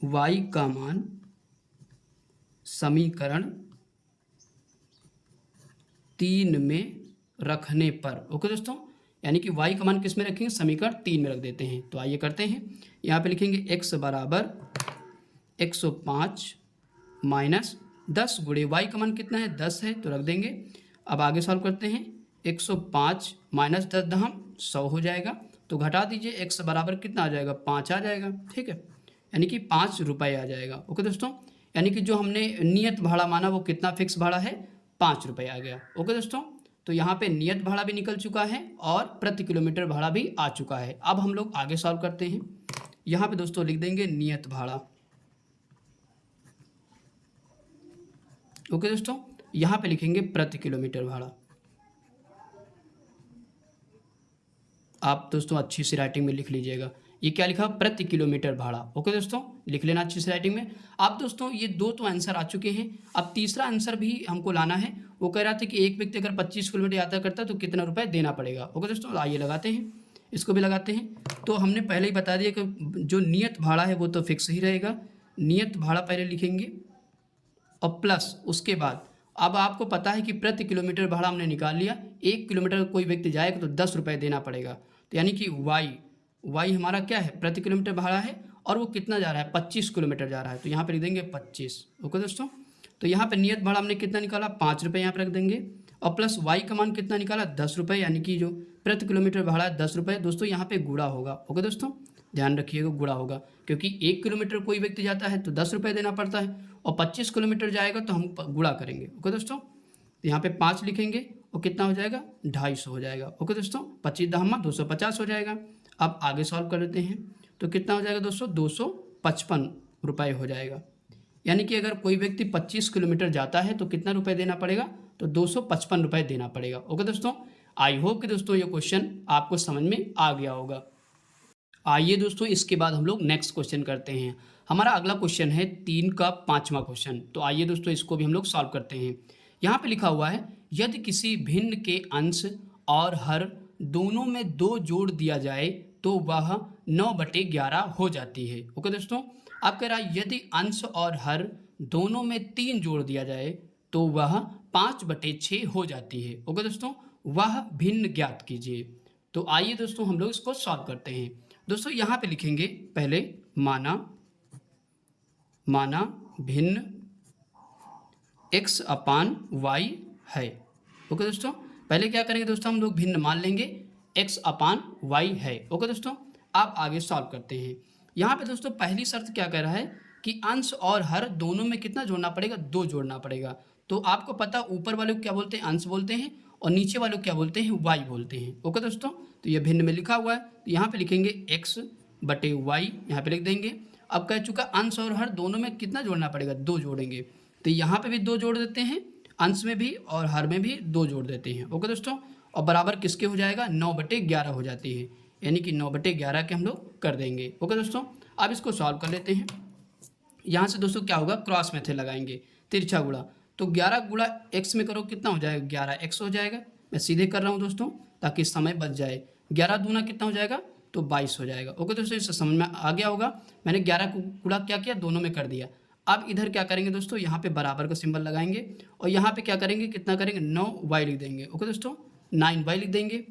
y का मान समीकरण 3 में रखने पर। ओके दोस्तों, यानी कि y का मान किस में रखेंगे, समीकरण 3 में रख देते हैं। तो आइए करते हैं, यहाँ पे लिखेंगे x बराबर 105 माइनस 10 गुणे y का मान कितना है, 10 है, तो रख देंगे। अब आगे सॉल्व करते हैं, 105 माइनस 10 दहम 100 हो जाएगा। तो घटा दीजिए, x बराबर कितना आ जाएगा, 5 आ जाएगा। ठीक है, यानी कि 5 रुपये आ जाएगा। ओके दोस्तों, यानी कि जो हमने नियत भाड़ा माना वो कितना फिक्स भाड़ा है, 5 रुपये आ गया। ओके दोस्तों, तो यहाँ पे नियत भाड़ा भी निकल चुका है और प्रति किलोमीटर भाड़ा भी आ चुका है। अब हम लोग आगे सॉल्व करते हैं। यहाँ पे दोस्तों लिख देंगे नियत भाड़ा। ओके दोस्तों, यहाँ पे लिखेंगे प्रति किलोमीटर भाड़ा। आप दोस्तों अच्छी सी राइटिंग में लिख लीजिएगा, ये क्या लिखा, प्रति किलोमीटर भाड़ा। ओके दोस्तों, लिख लेना अच्छी सी राइटिंग में। अब दोस्तों ये 2 तो आंसर आ चुके हैं, अब तीसरा आंसर भी हमको लाना है। वो कह रहा था कि एक व्यक्ति अगर 25 किलोमीटर यात्रा करता है तो कितना रुपये देना पड़ेगा। ओके दोस्तों, आइए लगाते हैं, इसको भी लगाते हैं। तो हमने पहले ही बता दिया कि जो नियत भाड़ा है वो तो फिक्स ही रहेगा। नियत भाड़ा पहले लिखेंगे और प्लस उसके बाद अब आपको पता है कि प्रति किलोमीटर भाड़ा हमने निकाल लिया। 1 किलोमीटर कोई व्यक्ति जाएगा तो 10 रुपये देना पड़ेगा। तो यानी कि वाई हमारा क्या है, प्रति किलोमीटर भाड़ा है और वो कितना जा रहा है, 25 किलोमीटर जा रहा है। तो यहाँ पे लिख देंगे 25। ओके दोस्तों, तो यहाँ पे नियत भाड़ा हमने कितना निकाला, 5 रुपये यहाँ पर रख देंगे और प्लस वाई का मान कितना निकाला, 10 रुपये, यानी कि जो प्रति किलोमीटर भाड़ा है 10 रुपये। दोस्तों यहाँ पे गुणा होगा। ओके दोस्तों, ध्यान रखिएगा, गुणा होगा, क्योंकि 1 किलोमीटर कोई व्यक्ति जाता है तो 10 रुपये देना पड़ता है और 25 किलोमीटर जाएगा तो हम गुणा करेंगे। ओके दोस्तों, तो यहाँ पे 5 लिखेंगे और कितना हो जाएगा, 250 हो जाएगा। ओके दोस्तों, 25 दहमा 250 हो जाएगा। अब आगे सॉल्व कर लेते हैं, तो कितना हो जाएगा दोस्तों, 255 रुपये हो जाएगा। यानी कि अगर कोई व्यक्ति 25 किलोमीटर जाता है तो कितना रुपये देना पड़ेगा, तो 255 रुपये देना पड़ेगा। ओके दोस्तों, आई होप कि दोस्तों ये क्वेश्चन आपको समझ में आ गया होगा। आइए दोस्तों इसके बाद हम लोग नेक्स्ट क्वेश्चन करते हैं। हमारा अगला क्वेश्चन है 3 का 5वां क्वेश्चन। तो आइए दोस्तों इसको भी हम लोग सॉल्व करते हैं। यहाँ पे लिखा हुआ है, यदि किसी भिन्न के अंश और हर दोनों में 2 जोड़ दिया जाए तो वह 9/11 हो जाती है। ओके दोस्तों, आप कह रहा है यदि अंश और हर दोनों में 3 जोड़ दिया जाए तो वह 5/6 हो जाती है। ओके दोस्तों, वह भिन्न ज्ञात कीजिए। तो आइए दोस्तों हम लोग इसको सॉल्व करते हैं। दोस्तों यहाँ पे लिखेंगे पहले माना भिन्न x/y है। ओके दोस्तों, पहले क्या करेंगे दोस्तों, हम लोग भिन्न मान लेंगे, x/y है। ओके दोस्तों, आप आगे सॉल्व करते हैं। यहाँ पे दोस्तों पहली शर्त क्या कह रहा है कि अंश और हर दोनों में कितना जोड़ना पड़ेगा, 2 जोड़ना पड़ेगा। तो आपको पता ऊपर वाले को क्या बोलते हैं, अंश बोलते हैं, और नीचे वाले को क्या बोलते हैं, y बोलते हैं। ओके दोस्तों, तो ये भिन्न में लिखा हुआ है, तो यहाँ पे लिखेंगे x/y, यहाँ पे लिख देंगे। अब कह चुका अंश और हर दोनों में कितना जोड़ना पड़ेगा, 2 जोड़ेंगे। तो यहाँ पे भी 2 जोड़ देते हैं, अंश में भी और हर में भी 2 जोड़ देते हैं। ओके दोस्तों, और बराबर किसके हो जाएगा, 9/11 हो जाती है, यानी कि 9/11 के हम लोग कर देंगे। ओके दोस्तों, अब इसको सॉल्व कर लेते हैं। यहाँ से दोस्तों क्या होगा, क्रॉस मेथड लगाएंगे, तिरछा गुणा। तो 11 गुणा x में करो, कितना हो जाएगा, 11x हो जाएगा। मैं सीधे कर रहा हूँ दोस्तों ताकि समय बच जाए। 11 दूना कितना हो जाएगा, तो 22 हो जाएगा। ओके दोस्तों, इससे समझ में आ गया होगा। मैंने 11 को गुणा क्या किया, दोनों में कर दिया। अब इधर क्या करेंगे दोस्तों, यहाँ पे बराबर का सिंबल लगाएंगे और यहाँ पे क्या करेंगे, कितना करेंगे, 9y लिख देंगे। ओके दोस्तों, 9y लिख देंगे।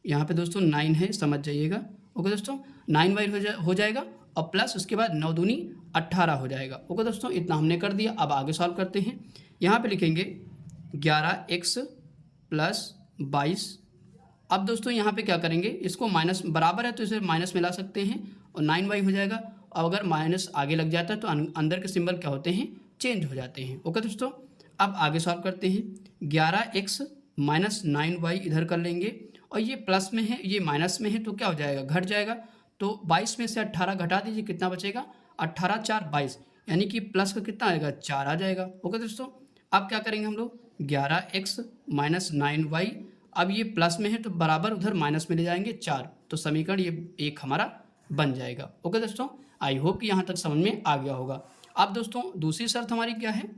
यहाँ पे दोस्तों 9 है, समझ जाइएगा। ओके दोस्तों, 9y हो जाएगा और प्लस उसके बाद 9 दूनी 18 हो जाएगा। ओके दोस्तों, इतना हमने कर दिया। अब आगे सॉल्व करते हैं। यहाँ पे लिखेंगे 11x प्लस 22। अब दोस्तों यहाँ पे क्या करेंगे, इसको माइनस बराबर है तो इसे माइनस में ला सकते हैं और 9y हो जाएगा। और अगर माइनस आगे लग जाता है तो अंदर के सिंबल क्या होते हैं, चेंज हो जाते हैं। ओके दोस्तों, अब आगे सॉल्व करते हैं। 11x माइनस 9y इधर कर लेंगे और ये प्लस में है ये माइनस में है तो क्या हो जाएगा, घट जाएगा। तो 22 में से 18 घटा दीजिए, कितना बचेगा, 18 4 22, यानी कि प्लस का कितना आएगा, 4 आ जाएगा। ओके दोस्तों, अब क्या करेंगे हम लोग, 11x माइनस 9y, अब ये प्लस में है तो बराबर उधर माइनस में ले जाएंगे 4, तो समीकरण ये एक हमारा बन जाएगा। ओके दोस्तों, आई होप कि यहाँ तक समझ में आ गया होगा। अब दोस्तों दूसरी शर्त हमारी क्या है,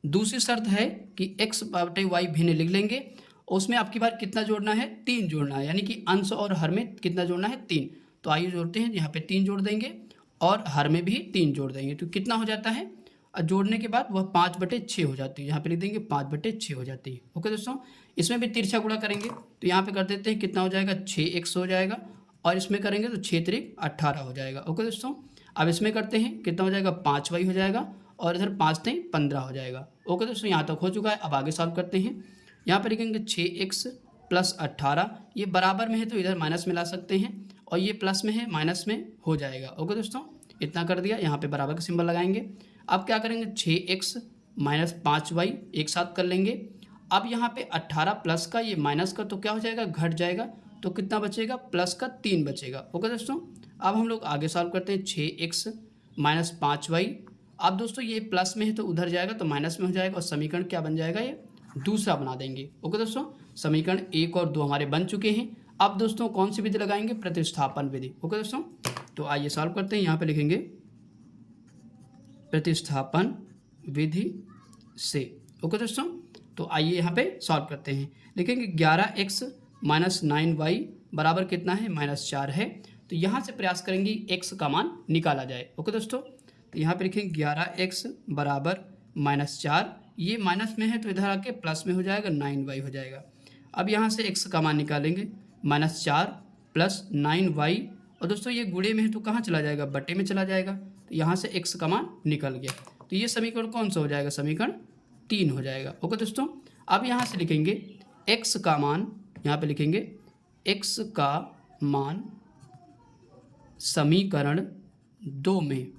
दूसरी शर्त है कि x बटे y भिन्न लिख लेंगे। उसमें आपकी बार कितना जोड़ना है, 3 जोड़ना है, यानी कि अंश और हर में कितना जोड़ना है, 3। तो आइए जोड़ते हैं, यहाँ पे 3 जोड़ देंगे और हर में भी 3 जोड़ देंगे तो कितना हो जाता है, जोड़ने के बाद वह 5/6 हो जाती है। यहाँ पे लिख देंगे 5/6 हो जाती है। ओके दोस्तों, इसमें भी तिरछा गुणा करेंगे तो यहाँ पे कर देते हैं, कितना हो जाएगा, 6x हो जाएगा और इसमें करेंगे तो 6 3 18 हो जाएगा। ओके दोस्तों, अब इसमें करते हैं, कितना हो जाएगा, 5y हो जाएगा और इधर 5 3 15 हो जाएगा। ओके दोस्तों, यहाँ तक हो चुका है। अब आगे सॉल्व करते हैं। यहाँ पर लिखेंगे 6x प्लस 18, ये बराबर में है तो इधर माइनस में ला सकते हैं और ये प्लस में है माइनस में हो जाएगा। ओके दोस्तों, इतना कर दिया, यहाँ पे बराबर का सिंबल लगाएंगे। अब क्या करेंगे, 6x माइनस 5y एक साथ कर लेंगे। अब यहाँ पे 18 प्लस का ये माइनस का तो क्या हो जाएगा, घट जाएगा, तो कितना बचेगा, प्लस का 3 बचेगा। ओके दोस्तों, अब हम लोग आगे सॉल्व करते हैं। 6x माइनस 5y, अब दोस्तों ये प्लस में है तो उधर जाएगा तो माइनस में हो जाएगा और समीकरण क्या बन जाएगा, ये दूसरा बना देंगे। ओके दोस्तों, समीकरण 1 और 2 हमारे बन चुके हैं। अब दोस्तों कौन सी विधि लगाएंगे, प्रतिस्थापन विधि। ओके दोस्तों, तो आइए सॉल्व करते हैं। यहाँ पे लिखेंगे प्रतिस्थापन विधि से। ओके दोस्तों, तो आइए यहाँ पे सॉल्व करते हैं। लिखेंगे 11x माइनस 9y बराबर कितना है, -4 है। तो यहाँ से प्रयास करेंगे x का मान निकाला जाए। ओके दोस्तों, तो यहाँ पे लिखेंगे 11x बराबर -4, ये माइनस में है तो इधर आके प्लस में हो जाएगा, 9y हो जाएगा। अब यहाँ से x का मान निकालेंगे, -4 प्लस 9y, और दोस्तों ये गुणे में है तो कहाँ चला जाएगा, बटे में चला जाएगा। तो यहाँ से x का मान निकल गया। तो ये समीकरण कौन सा हो जाएगा, समीकरण 3 हो जाएगा। ओके दोस्तों, अब यहाँ से लिखेंगे x का मान, यहाँ पे लिखेंगे x का मान समीकरण 2 में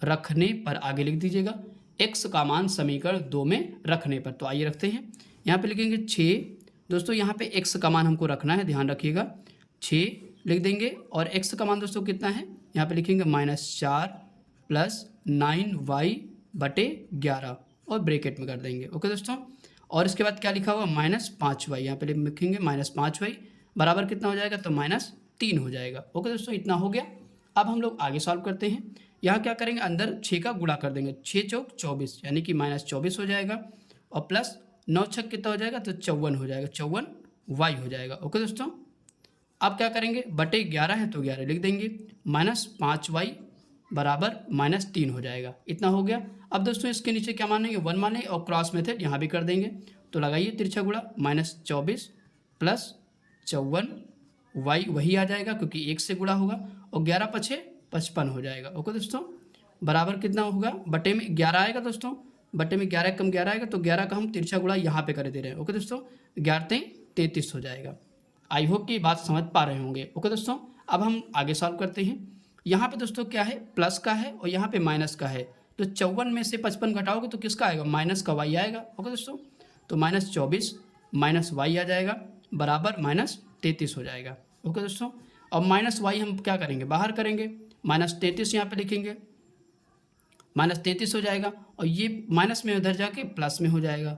रखने पर, आगे लिख दीजिएगा x का मान समीकरण 2 में रखने पर। तो आइए रखते हैं। यहाँ पे लिखेंगे 6, दोस्तों यहाँ पे x का मान हमको रखना है, ध्यान रखिएगा, 6 लिख देंगे और x का मान दोस्तों कितना है, यहाँ पे लिखेंगे -4 प्लस 9y बटे 11 और ब्रैकेट में कर देंगे। ओके दोस्तों, और इसके बाद क्या लिखा हुआ, -5y, यहाँ पे लिखेंगे -5y बराबर कितना हो जाएगा, तो -3 हो जाएगा। ओके दोस्तों, इतना हो गया। अब हम लोग आगे सॉल्व करते हैं। यहाँ क्या करेंगे, अंदर 6 का गुणा कर देंगे, 6 चौक 24, यानी कि -24 हो जाएगा और प्लस 9 छक कितना हो जाएगा, तो 54 हो जाएगा, 54y हो जाएगा। ओके दोस्तों, अब क्या करेंगे, बटे 11 है तो 11 लिख देंगे, -5y बराबर -3 हो जाएगा। इतना हो गया। अब दोस्तों इसके नीचे क्या मानेंगे, 1 मानेंगे और क्रॉस मेथड यहाँ भी कर देंगे। तो लगाइए तिरछा गुणा, -24 प्लस 54y वही आ जाएगा क्योंकि 1 से गुणा होगा और 11 पछे 55 हो जाएगा। ओके दोस्तों, बराबर कितना होगा, बटे में 11 आएगा दोस्तों, बटे में 11 कम 11 आएगा तो 11 का हम तिरछा गुणा यहाँ पे कर दे रहे हैं। ओके दोस्तों, 11 33 हो जाएगा। आई होप कि बात समझ पा रहे होंगे। ओके दोस्तों, अब हम आगे सॉल्व करते हैं। यहाँ पे दोस्तों क्या है, प्लस का है और यहाँ पे माइनस का है, तो 54 में से 55 घटाओगे तो किसका आएगा, माइनस का y आएगा। ओके दोस्तों, तो -24 माइनस y आ जाएगा बराबर -33 हो जाएगा। ओके दोस्तों, और -y हम क्या करेंगे, बाहर करेंगे, -33 यहाँ पे लिखेंगे, -33 हो जाएगा और ये माइनस में उधर जाके प्लस में हो जाएगा।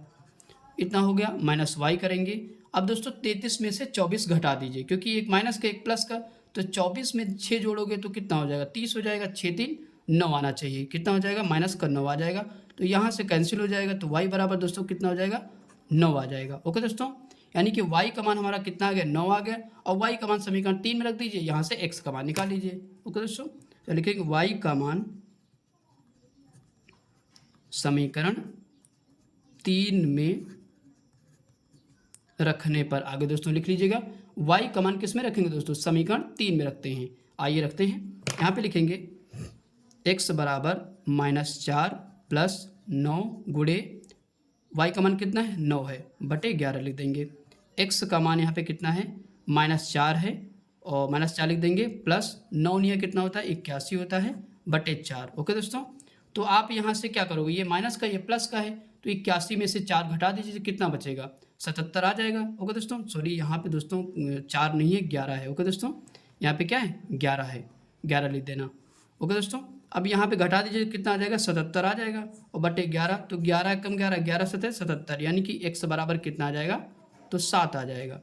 इतना हो गया, -y करेंगे। अब दोस्तों 33 में से 24 घटा दीजिए क्योंकि एक माइनस का एक प्लस का, तो 24 में 6 जोड़ोगे तो कितना हो जाएगा, 30 हो जाएगा, 6 3 9 आना चाहिए, कितना हो जाएगा, माइनस का 9 आ जाएगा। तो यहाँ से कैंसिल हो जाएगा तो y बराबर दोस्तों कितना हो जाएगा, 9 आ जाएगा। ओके दोस्तों, यानी कि y का मान हमारा कितना आ गया, 9 आ गया और y का मान समीकरण 3 में रख दीजिए, यहाँ से x का मान निकाल लीजिए। ओके दोस्तों, तो लिखेंगे y का मान समीकरण 3 में रखने पर, आगे दोस्तों लिख लीजिएगा y का मान किस में रखेंगे दोस्तों, समीकरण 3 में रखते हैं। आइए रखते हैं, यहाँ पे लिखेंगे x बराबर -4 प्लस 9 गुणे y का मान कितना है 9 है बटे 11 लिख देंगे। x का मान यहाँ पे कितना है -4 है और -4 लिख देंगे, प्लस 9 नहीं है कितना होता है 81 होता है बटे 4। ओके दोस्तों, तो आप यहाँ से क्या करोगे, ये माइनस का ये प्लस का है तो 81 में से 4 घटा दीजिए, कितना बचेगा 77 आ जाएगा। ओके दोस्तों, सॉरी यहाँ पे दोस्तों 4 नहीं है 11 है। ओके दोस्तों, यहाँ पे क्या है 11 है, 11 लिख देना। ओके दोस्तों, अब यहाँ पे घटा दीजिए, कितना आ जाएगा 77 आ जाएगा और बटे 11, तो 11 कम 11 11 7 77, यानी कि x बराबर कितना आ जाएगा, तो 7 आ जाएगा।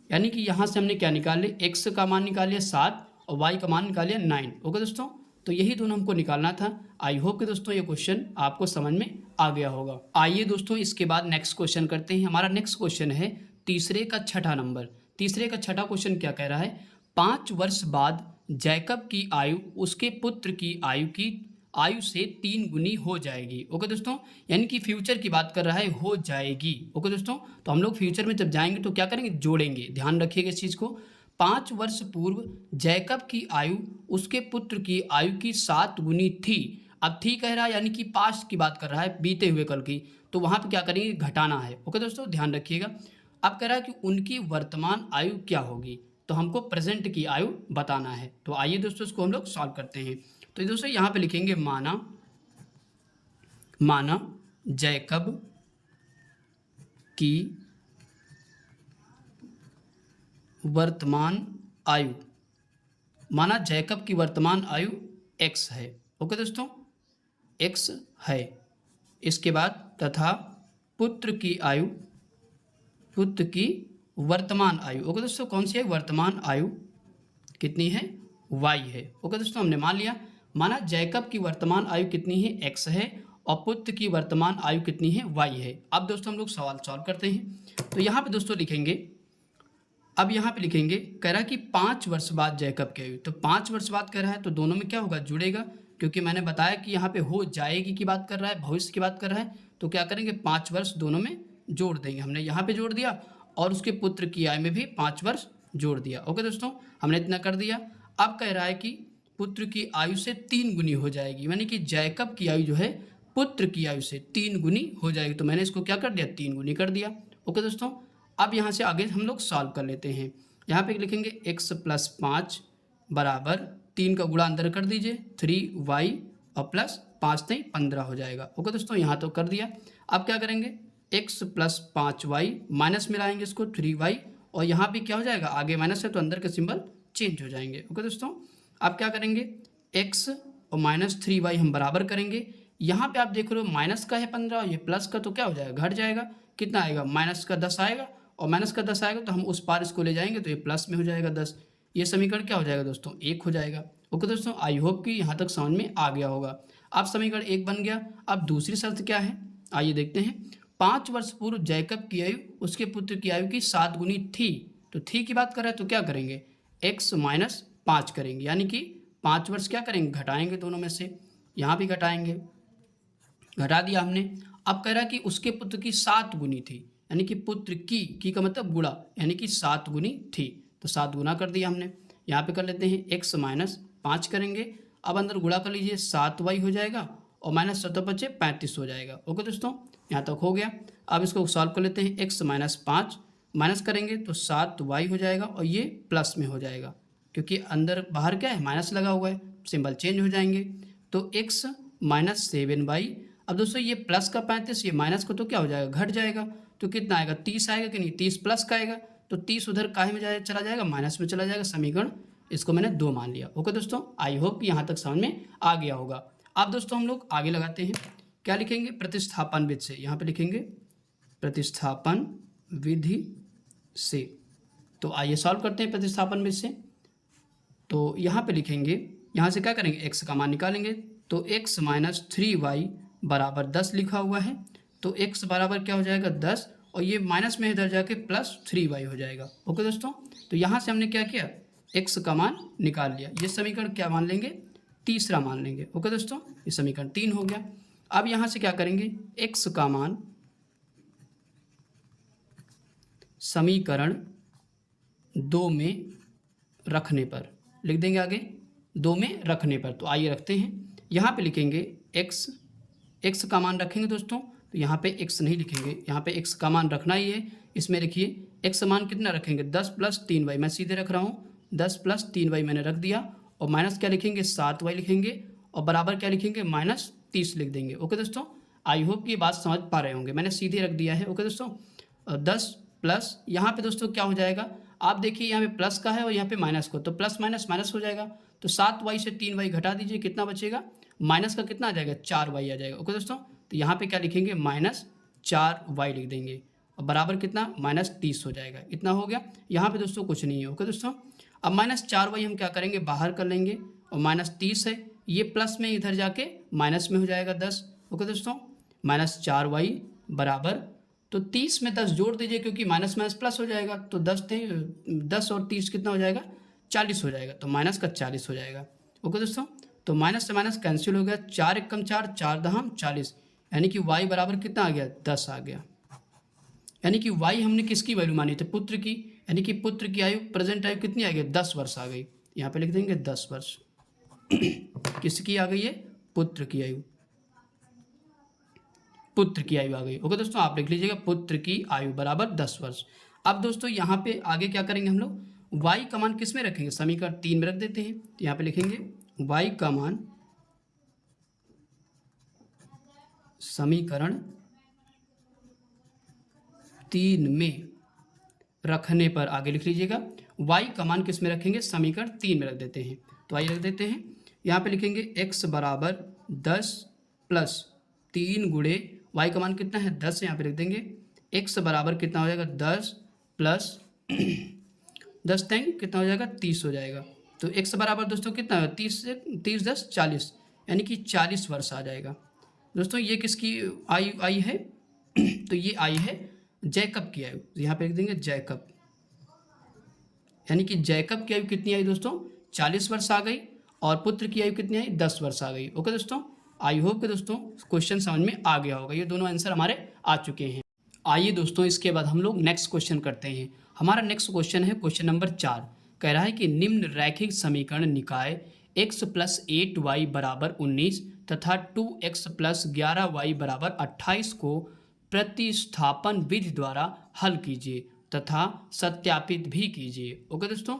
यानी कि यहाँ से हमने क्या निकाल लिया, x का मान निकाल लिया 7 और y का मान निकाल लिया 9। ओके दोस्तों, तो यही दोनों हमको निकालना था। आई होप कि दोस्तों ये क्वेश्चन आपको समझ में आ गया होगा। आइए दोस्तों इसके बाद नेक्स्ट क्वेश्चन करते हैं। हमारा नेक्स्ट क्वेश्चन है तीसरे का छठा नंबर। तीसरे का छठा क्वेश्चन क्या कह रहा है, 5 वर्ष बाद जैकब की आयु उसके पुत्र की आयु से 3 गुनी हो जाएगी। ओके दोस्तों, यानी कि फ्यूचर की बात कर रहा है, हो जाएगी। ओके दोस्तों, तो हम लोग फ्यूचर में जब जाएंगे तो क्या करेंगे, जोड़ेंगे। ध्यान रखिएगा इस चीज़ को। 5 वर्ष पूर्व जैकब की आयु उसके पुत्र की आयु की 7 गुनी थी। अब थी कह रहा है, यानी कि पास्ट की बात कर रहा है, बीते हुए कल की, तो वहाँ पे क्या करेंगे, घटाना है। ओके दोस्तों, ध्यान रखिएगा। अब कह रहा है कि उनकी वर्तमान आयु क्या होगी, तो हमको प्रेजेंट की आयु बताना है। तो आइए दोस्तों इसको हम लोग सॉल्व करते हैं। तो दोस्तों यहाँ पे लिखेंगे माना जैकब की वर्तमान आयु, माना जैकब की वर्तमान आयु x है। ओके दोस्तों, x है। इसके बाद तथा पुत्र की वर्तमान आयु। ओके दोस्तों, कौन सी है, वर्तमान आयु कितनी है, y है। ओके दोस्तों, हमने मान लिया, माना जैकब की वर्तमान आयु कितनी है, x है, और पुत्र की वर्तमान आयु कितनी है, y है। अब दोस्तों हम लोग सवाल सॉल्व करते हैं। तो यहाँ पे दोस्तों लिखेंगे, अब यहाँ पे लिखेंगे, कह रहा है कि 5 वर्ष बाद जैकब की आयु, तो 5 वर्ष बाद कह रहा है तो दोनों में क्या होगा, जुड़ेगा, क्योंकि मैंने बताया कि यहाँ पे हो जाएगी की बात कर रहा है, भविष्य की बात कर रहा है, तो क्या करेंगे 5 वर्ष दोनों में जोड़ देंगे। हमने यहाँ पे जोड़ दिया और उसके पुत्र की आयु में भी 5 वर्ष जोड़ दिया। ओके दोस्तों, हमने इतना कर दिया। अब कह रहा है कि पुत्र की आयु से 3 गुनी हो जाएगी, यानी कि जैकब की आयु जो है पुत्र की आयु से 3 गुनी हो जाएगी। तो मैंने इसको क्या कर दिया, 3 गुनी कर दिया। ओके दोस्तों, अब यहाँ से आगे हम लोग सॉल्व कर लेते हैं। यहाँ पे लिखेंगे x + 5 बराबर 3 का गुणा अंदर कर दीजिए 3y और प्लस 5 नहीं 15 हो जाएगा। ओके दोस्तों, यहाँ तो कर दिया। अब क्या करेंगे, x + 5y माइनस में लाएंगे इसको 3y, और यहाँ पे क्या हो जाएगा, आगे माइनस है तो अंदर के सिंबल चेंज हो जाएंगे। ओके दोस्तों, अब क्या करेंगे, x और -3y हम बराबर करेंगे। यहाँ पे आप देख रहे हो माइनस का है 15, ये प्लस का, तो क्या हो जाएगा, घट जाएगा। कितना आएगा, माइनस का 10 आएगा, और माइनस का 10 आएगा तो हम उस पार इसको ले जाएंगे तो ये प्लस में हो जाएगा 10। ये समीकरण क्या हो जाएगा दोस्तों, 1 हो जाएगा। ओके दोस्तों, आई होप कि यहाँ तक समझ में आ गया होगा। अब समीकरण 1 बन गया। अब दूसरी शर्त क्या है, आइए देखते हैं। 5 वर्ष पूर्व जैकब की आयु उसके पुत्र की आयु की 7 गुनी थी, तो थी की बात कर रहा है तो क्या करेंगे, x - 5 करेंगे, यानी कि 5 वर्ष क्या करेंगे, घटाएंगे दोनों में से, यहाँ भी घटाएंगे, घटा दिया हमने। अब कह रहा है कि उसके पुत्र की 7 गुनी थी, यानी कि पुत्र की का मतलब गुणा, यानी कि 7 गुनी थी, तो 7 गुना कर दिया हमने। यहाँ पे कर लेते हैं x - 5 करेंगे। अब अंदर गुणा कर लीजिए 7y हो जाएगा और -7 बचे 35 हो जाएगा। ओके दोस्तों, यहाँ तक हो गया। अब इसको सॉल्व कर लेते हैं, x - 5 माइनस करेंगे तो 7y हो जाएगा और ये प्लस में हो जाएगा, क्योंकि अंदर बाहर क्या है, माइनस लगा हुआ है, सिंबल चेंज हो जाएंगे। तो x - 7y। अब दोस्तों ये प्लस का 35, ये माइनस का, तो क्या हो जाएगा, घट जाएगा, तो कितना आएगा, 30 आएगा कि नहीं, 30 प्लस का आएगा, तो 30 उधर काहे में चला जाएगा, माइनस में चला जाएगा। समीकरण इसको मैंने 2 मान लिया। ओके दोस्तों, आई होप यहाँ तक समझ में आ गया होगा। अब दोस्तों हम लोग आगे लगाते हैं, क्या लिखेंगे, प्रतिस्थापन विधि से। यहाँ पे लिखेंगे प्रतिस्थापन विधि से। तो आइए सॉल्व करते हैं प्रतिस्थापन विधि से। तो यहाँ पे लिखेंगे, यहाँ से क्या करेंगे, x का मान निकालेंगे, तो x - 3y बराबर 10 लिखा हुआ है, तो x बराबर क्या हो जाएगा 10, और ये माइनस में इधर जाके +3y हो जाएगा। ओके दोस्तों, तो यहाँ से हमने क्या किया, x का मान निकाल लिया। ये समीकरण क्या मान लेंगे, तीसरा मान लेंगे। ओके दोस्तों, ये समीकरण 3 हो गया। अब यहाँ से क्या करेंगे, x का मान समीकरण 2 में रखने पर, लिख देंगे आगे 2 में रखने पर। तो आइए रखते हैं, यहाँ पे लिखेंगे x का मान रखेंगे दोस्तों, तो यहाँ पे x नहीं लिखेंगे, यहाँ पे x का मान रखना ही है। इसमें देखिए x मान कितना रखेंगे 10 + 3y, मैं सीधे रख रहा हूँ 10 + 3y मैंने रख दिया, और माइनस क्या लिखेंगे 7y लिखेंगे, और बराबर क्या लिखेंगे -30 लिख देंगे। ओके दोस्तों, आई होप कि ये बात समझ पा रहे होंगे, मैंने सीधे रख दिया है। ओके दोस्तों, 10 प्लस यहाँ पे दोस्तों क्या हो जाएगा, आप देखिए यहाँ पे प्लस का है और यहाँ पे माइनस को, तो प्लस माइनस माइनस हो जाएगा। तो 7y से 3y घटा दीजिए, कितना बचेगा, माइनस का कितना आ जाएगा 4y आ जाएगा। ओके दोस्तों, तो यहाँ पे क्या लिखेंगे -4y लिख देंगे, और बराबर कितना -30 हो जाएगा। इतना हो गया, यहाँ पे दोस्तों कुछ नहीं है। ओके दोस्तों, अब -4y हम क्या करेंगे बाहर कर लेंगे, और -30 है, ये प्लस में इधर जाके माइनस में हो जाएगा 10। ओके दोस्तों, -4y बराबर, तो 30 में 10 जोड़ दीजिए क्योंकि माइनस माइनस प्लस हो जाएगा, तो 10 और 30 कितना हो जाएगा 40 हो जाएगा, तो माइनस का 40 हो जाएगा। ओके दोस्तों, तो माइनस से माइनस कैंसिल हो गया, 4 एकम 4, 4 दहम 40, यानी कि y बराबर कितना आ गया 10 आ गया। यानी कि y हमने किसकी वैल्यू मानी थी, पुत्र की, यानी कि पुत्र की आयु, प्रेजेंट आयु कितनी आ गई 10 वर्ष आ गई। यहाँ पे लिख देंगे 10 वर्ष किसकी आ गई है, पुत्र की आयु, पुत्र की आयु आ गई। ओके दोस्तों, आप लिख लीजिएगा पुत्र की आयु बराबर 10 वर्ष। अब दोस्तों यहाँ पे आगे क्या करेंगे हम लोग, y का मान किस में रखेंगे, समीकरण 3 में रख देते हैं। तो यहाँ पे लिखेंगे y का मान समीकरण 3 में रखने पर, आगे लिख लीजिएगा y का मान किस में रखेंगे, समीकरण 3 में रख देते हैं। तो आइए रख देते हैं, यहाँ पे लिखेंगे x बराबर 10 + 3 गुणे y का मान कितना है 10 है, यहाँ पे लिख देंगे x बराबर कितना हो जाएगा 10 + 10 टाइम कितना हो जाएगा 30 हो जाएगा। तो x बराबर दोस्तों कितना है 30 से 30 10 40, यानी कि 40 वर्ष आ जाएगा। दोस्तों ये किसकी आयु आई है तो ये आई है जैकब की आयु, यहाँ पे लिख देंगे जैकब, यानी कि जैकब की आयु कितनी आई दोस्तों 40 वर्ष आ गई, और पुत्र की आयु कितनी आई 10 वर्ष आ गई। ओके दोस्तों, आई होप कि दोस्तों क्वेश्चन समझ में आ गया होगा, ये दोनों आंसर हमारे आ चुके हैं। आइए दोस्तों इसके बाद हम लोग नेक्स्ट क्वेश्चन करते हैं। हमारा नेक्स्ट क्वेश्चन है क्वेश्चन नंबर 4, कह रहा है कि निम्न रैखिक समीकरण निकाय x + 8y बराबर 19 तथा 2x + 11y बराबर 28 को प्रतिस्थापन विधि द्वारा हल कीजिए तथा सत्यापित भी कीजिए। ओके दोस्तों,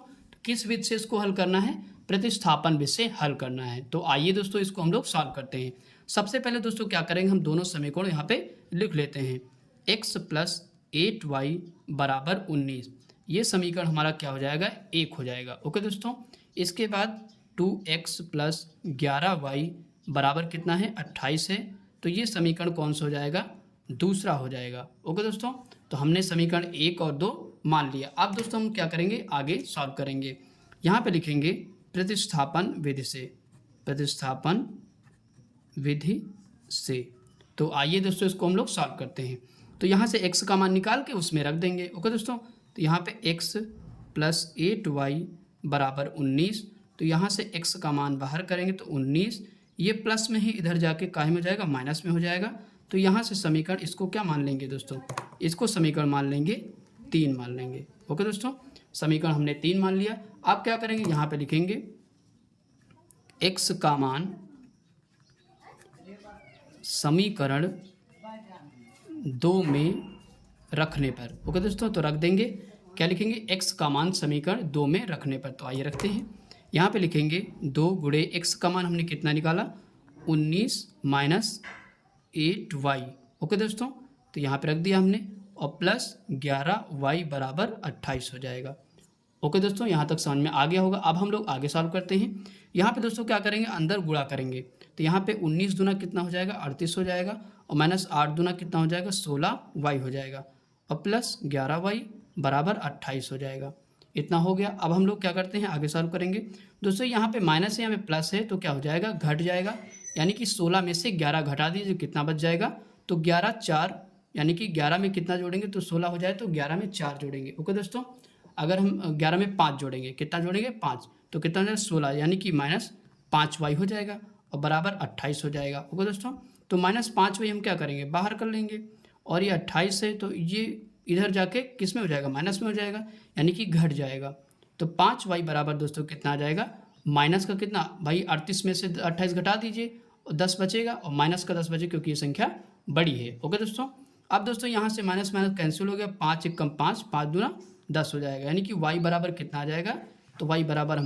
किस विधि से इसको हल करना है, प्रतिस्थापन विधि से हल करना है। तो आइए दोस्तों इसको हम लोग सॉल्व करते हैं। सबसे पहले दोस्तों क्या करेंगे, हम दोनों समीकरण यहाँ पे लिख लेते हैं। x + 8y बराबर 19, ये समीकरण हमारा क्या हो जाएगा 1 हो जाएगा। ओके दोस्तों, इसके बाद 2x + 11y बराबर कितना है 28 है, तो ये समीकरण कौन सा हो जाएगा, दूसरा हो जाएगा। ओके दोस्तों, तो हमने समीकरण 1 और 2 मान लिया। अब दोस्तों हम क्या करेंगे, आगे सॉल्व करेंगे। यहाँ पे लिखेंगे प्रतिस्थापन विधि से, प्रतिस्थापन विधि से। तो आइए दोस्तों इसको हम लोग सॉल्व करते हैं। तो यहाँ से x का मान निकाल के उसमें रख देंगे। ओके दोस्तों, तो यहाँ पे x + 8y बराबर 19, तो यहाँ से x का मान बाहर करेंगे तो 19, ये प्लस में ही इधर जाके काहे में हो जाएगा माइनस में हो जाएगा। तो यहाँ से समीकरण इसको क्या मान लेंगे दोस्तों, इसको समीकरण मान लेंगे 3 मान लेंगे। ओके दोस्तों, समीकरण हमने 3 मान लिया। आप क्या करेंगे, यहाँ पे लिखेंगे x का मान समीकरण 2 में रखने पर। ओके दोस्तों, तो रख देंगे, क्या लिखेंगे x का मान समीकरण 2 में रखने पर। तो आइए रखते हैं, यहाँ पे लिखेंगे 2 गुणे x का मान हमने कितना निकाला 19 - 8y। ओके दोस्तों, तो यहाँ पे रख दिया हमने, और प्लस 11y बराबर 28 हो जाएगा। ओके दोस्तों, यहाँ तक समझ में आ गया होगा। अब हम लोग आगे सॉल्व करते हैं। यहाँ पे दोस्तों क्या करेंगे, अंदर गुणा करेंगे, तो यहाँ पे 19 दूना कितना हो जाएगा 38 हो जाएगा, और -8 दूना कितना हो जाएगा 16y हो जाएगा, और प्लस 11y बराबर 28 हो जाएगा। इतना हो गया। अब हम लोग क्या करते हैं, आगे सॉल्व करेंगे। दोस्तों यहाँ पे माइनस है, यहाँ पे प्लस है, तो क्या हो जाएगा घट जाएगा, यानी कि 16 में से 11 घटा दीजिए, कितना बच जाएगा, तो 11 4, यानी कि 11 में कितना जोड़ेंगे तो 16 हो जाए, तो 11 में 4 जोड़ेंगे। ओके दोस्तों, अगर हम 11 में 5 जोड़ेंगे, कितना जोड़ेंगे 5, तो कितना हो जाएगा 16, यानी कि -5y हो जाएगा, और बराबर 28 हो जाएगा। ओके दोस्तों, तो -5y हम क्या करेंगे बाहर कर लेंगे, और ये 28 है, तो ये इधर जाके किस में हो जाएगा, माइनस में हो जाएगा, यानी कि घट जाएगा। तो 5y बराबर दोस्तों कितना आ जाएगा, माइनस का कितना भाई 38 में से 28 घटा दीजिए और 10 बचेगा, और माइनस का 10 बचेगा क्योंकि ये संख्या बड़ी है। ओके दोस्तों, अब दोस्तों यहाँ से माइनस माइनस कैंसिल हो गया, 5 एकम 5, 5 दूना 10 हो जाएगा, यानी कि y बराबर कितना आ जाएगा, तो y बराबर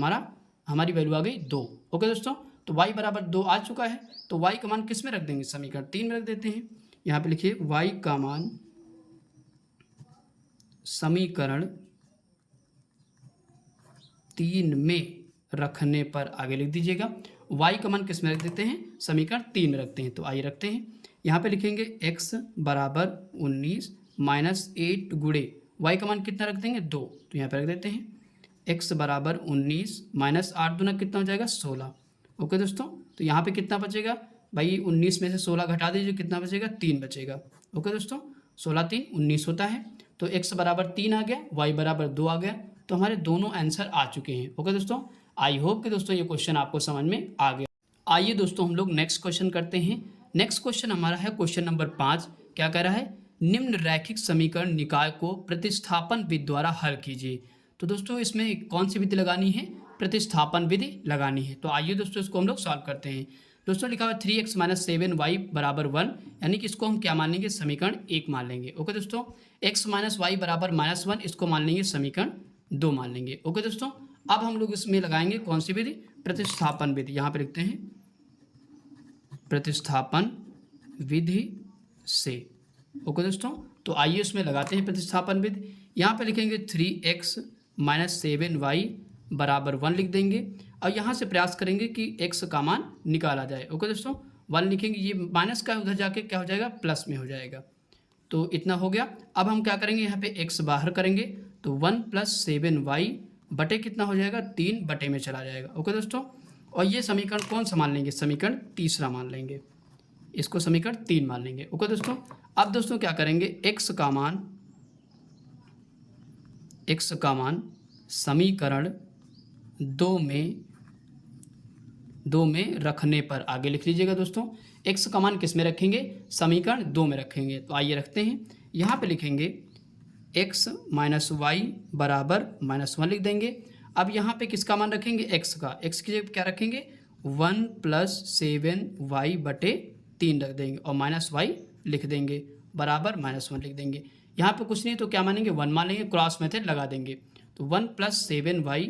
हमारी वैल्यू आ गई 2। ओके दोस्तों, तो y बराबर 2 आ चुका है, तो y का मान किस में रख देंगे, समीकरण 3 में रख देते हैं। यहाँ पे लिखिए y का मान समीकरण 3 में रखने पर आगे लिख दीजिएगा। y का मान किस में रख देते हैं, समीकरण 3 में रखते हैं। तो आइए रखते हैं, यहाँ पे लिखेंगे x बराबर 19 माइनस 8 गुणे y का मान कितना रख देंगे, 2। तो यहाँ पे रख देते हैं x बराबर 19 माइनस 8 दूना कितना हो जाएगा, 16। ओके दोस्तों, तो यहाँ पे कितना बचेगा भाई, 19 में से 16 घटा दीजिए, कितना बचेगा, 3 बचेगा। ओके दोस्तों, 16 3 19 होता है, तो x बराबर 3 आ गया, y बराबर 2 आ गया, तो हमारे दोनों आंसर आ चुके हैं। ओके दोस्तों, आई होप कि दोस्तों ये क्वेश्चन आपको समझ में आ गया। आइए दोस्तों हम लोग नेक्स्ट क्वेश्चन करते हैं। नेक्स्ट क्वेश्चन हमारा है क्वेश्चन नंबर 5। क्या कह रहा है, निम्न रैखिक समीकरण निकाय को प्रतिस्थापन विधि द्वारा हल कीजिए। तो दोस्तों इसमें कौन सी विधि लगानी है, प्रतिस्थापन विधि लगानी है। तो आइए दोस्तों इसको हम लोग सॉल्व करते हैं। दोस्तों लिखा हुआ 3x माइनस 7y बराबर 1, यानी कि इसको हम क्या मान लेंगे, समीकरण 1 मान लेंगे। ओके दोस्तों, x माइनस वाई बराबर -1, इसको मान लेंगे समीकरण 2 मान लेंगे। ओके दोस्तों, अब हम लोग इसमें लगाएंगे कौन सी विधि, प्रतिस्थापन विधि। यहाँ पे लिखते हैं प्रतिस्थापन विधि से। ओके दोस्तों, तो आइए इसमें लगाते हैं प्रतिस्थापन विधि। यहाँ पे लिखेंगे 3x माइनस 7y बराबर 1 लिख देंगे, और यहाँ से प्रयास करेंगे कि x का मान निकाला जाए। ओके दोस्तों, 1 लिखेंगे, ये माइनस का उधर जाके क्या हो जाएगा, प्लस में हो जाएगा। तो इतना हो गया। अब हम क्या करेंगे, यहाँ पे x बाहर करेंगे, तो 1 प्लस 7y बटे कितना हो जाएगा, 3 बटे में चला जाएगा। ओके दोस्तों, और ये समीकरण कौन सा मान लेंगे, समीकरण तीसरा मान लेंगे, इसको समीकरण 3 मान लेंगे। ओके दोस्तों, अब दोस्तों क्या करेंगे, x का मान समीकरण 2 में रखने पर आगे लिख लीजिएगा। दोस्तों x का मान किस में रखेंगे, समीकरण 2 में रखेंगे। तो आइए रखते हैं, यहाँ पे लिखेंगे x माइनस वाई बराबर -1 लिख देंगे। अब यहाँ पे किसका मान रखेंगे, x का, x की जगह क्या रखेंगे, 1 प्लस 7y बटे 3 रख देंगे, और माइनस वाई लिख देंगे, बराबर -1 लिख देंगे। यहाँ पे कुछ नहीं तो क्या मानेंगे, 1 मान लेंगे, क्रॉस मेथड लगा देंगे। तो 1 प्लस 7y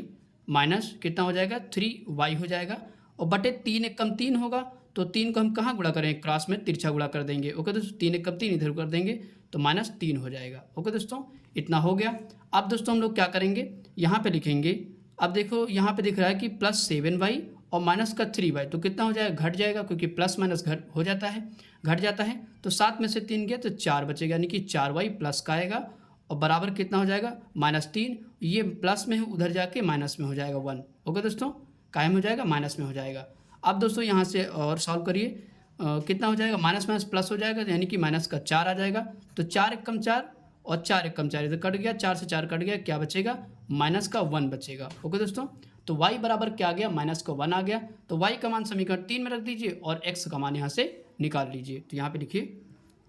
माइनस कितना हो जाएगा, 3y हो जाएगा, और बटे 3 एकम 3 होगा, तो 3 को हम कहाँ गुणा करेंगे, क्रॉस में तिरछा गुणा कर देंगे। ओके दोस्तों, 3 एकम 3 इधर कर देंगे, तो -3 हो जाएगा। ओके दोस्तों, इतना हो गया। अब दोस्तों हम लोग क्या करेंगे, यहाँ पे लिखेंगे, अब देखो यहाँ पे दिख रहा है कि प्लस 7y और माइनस का 3y, तो कितना हो जाएगा, घट जाएगा, क्योंकि प्लस माइनस घट हो जाता है, घट जाता है। तो 7 में से 3 गया तो 4 बचेगा, यानी कि 4y प्लस का आएगा, और बराबर कितना हो जाएगा, -3। ये प्लस में है, उधर जाके माइनस में हो जाएगा 1। ओके दोस्तों, कायम हो जाएगा, माइनस में हो जाएगा। अब दोस्तों यहाँ से और सॉल्व करिए, कितना हो जाएगा, माइनस माइनस प्लस हो जाएगा, यानी कि माइनस का 4 आ जाएगा। तो 4 एकम 4 और 4 एकम 4 इधर कट गया, 4 से 4 कट गया, क्या बचेगा, माइनस का 1 बचेगा। ओके दोस्तों, तो y बराबर क्या आ गया, माइनस का 1 आ गया। तो y का मान समीकरण 3 में रख दीजिए, और x का मान यहाँ से निकाल लीजिए। तो यहाँ पे लिखिए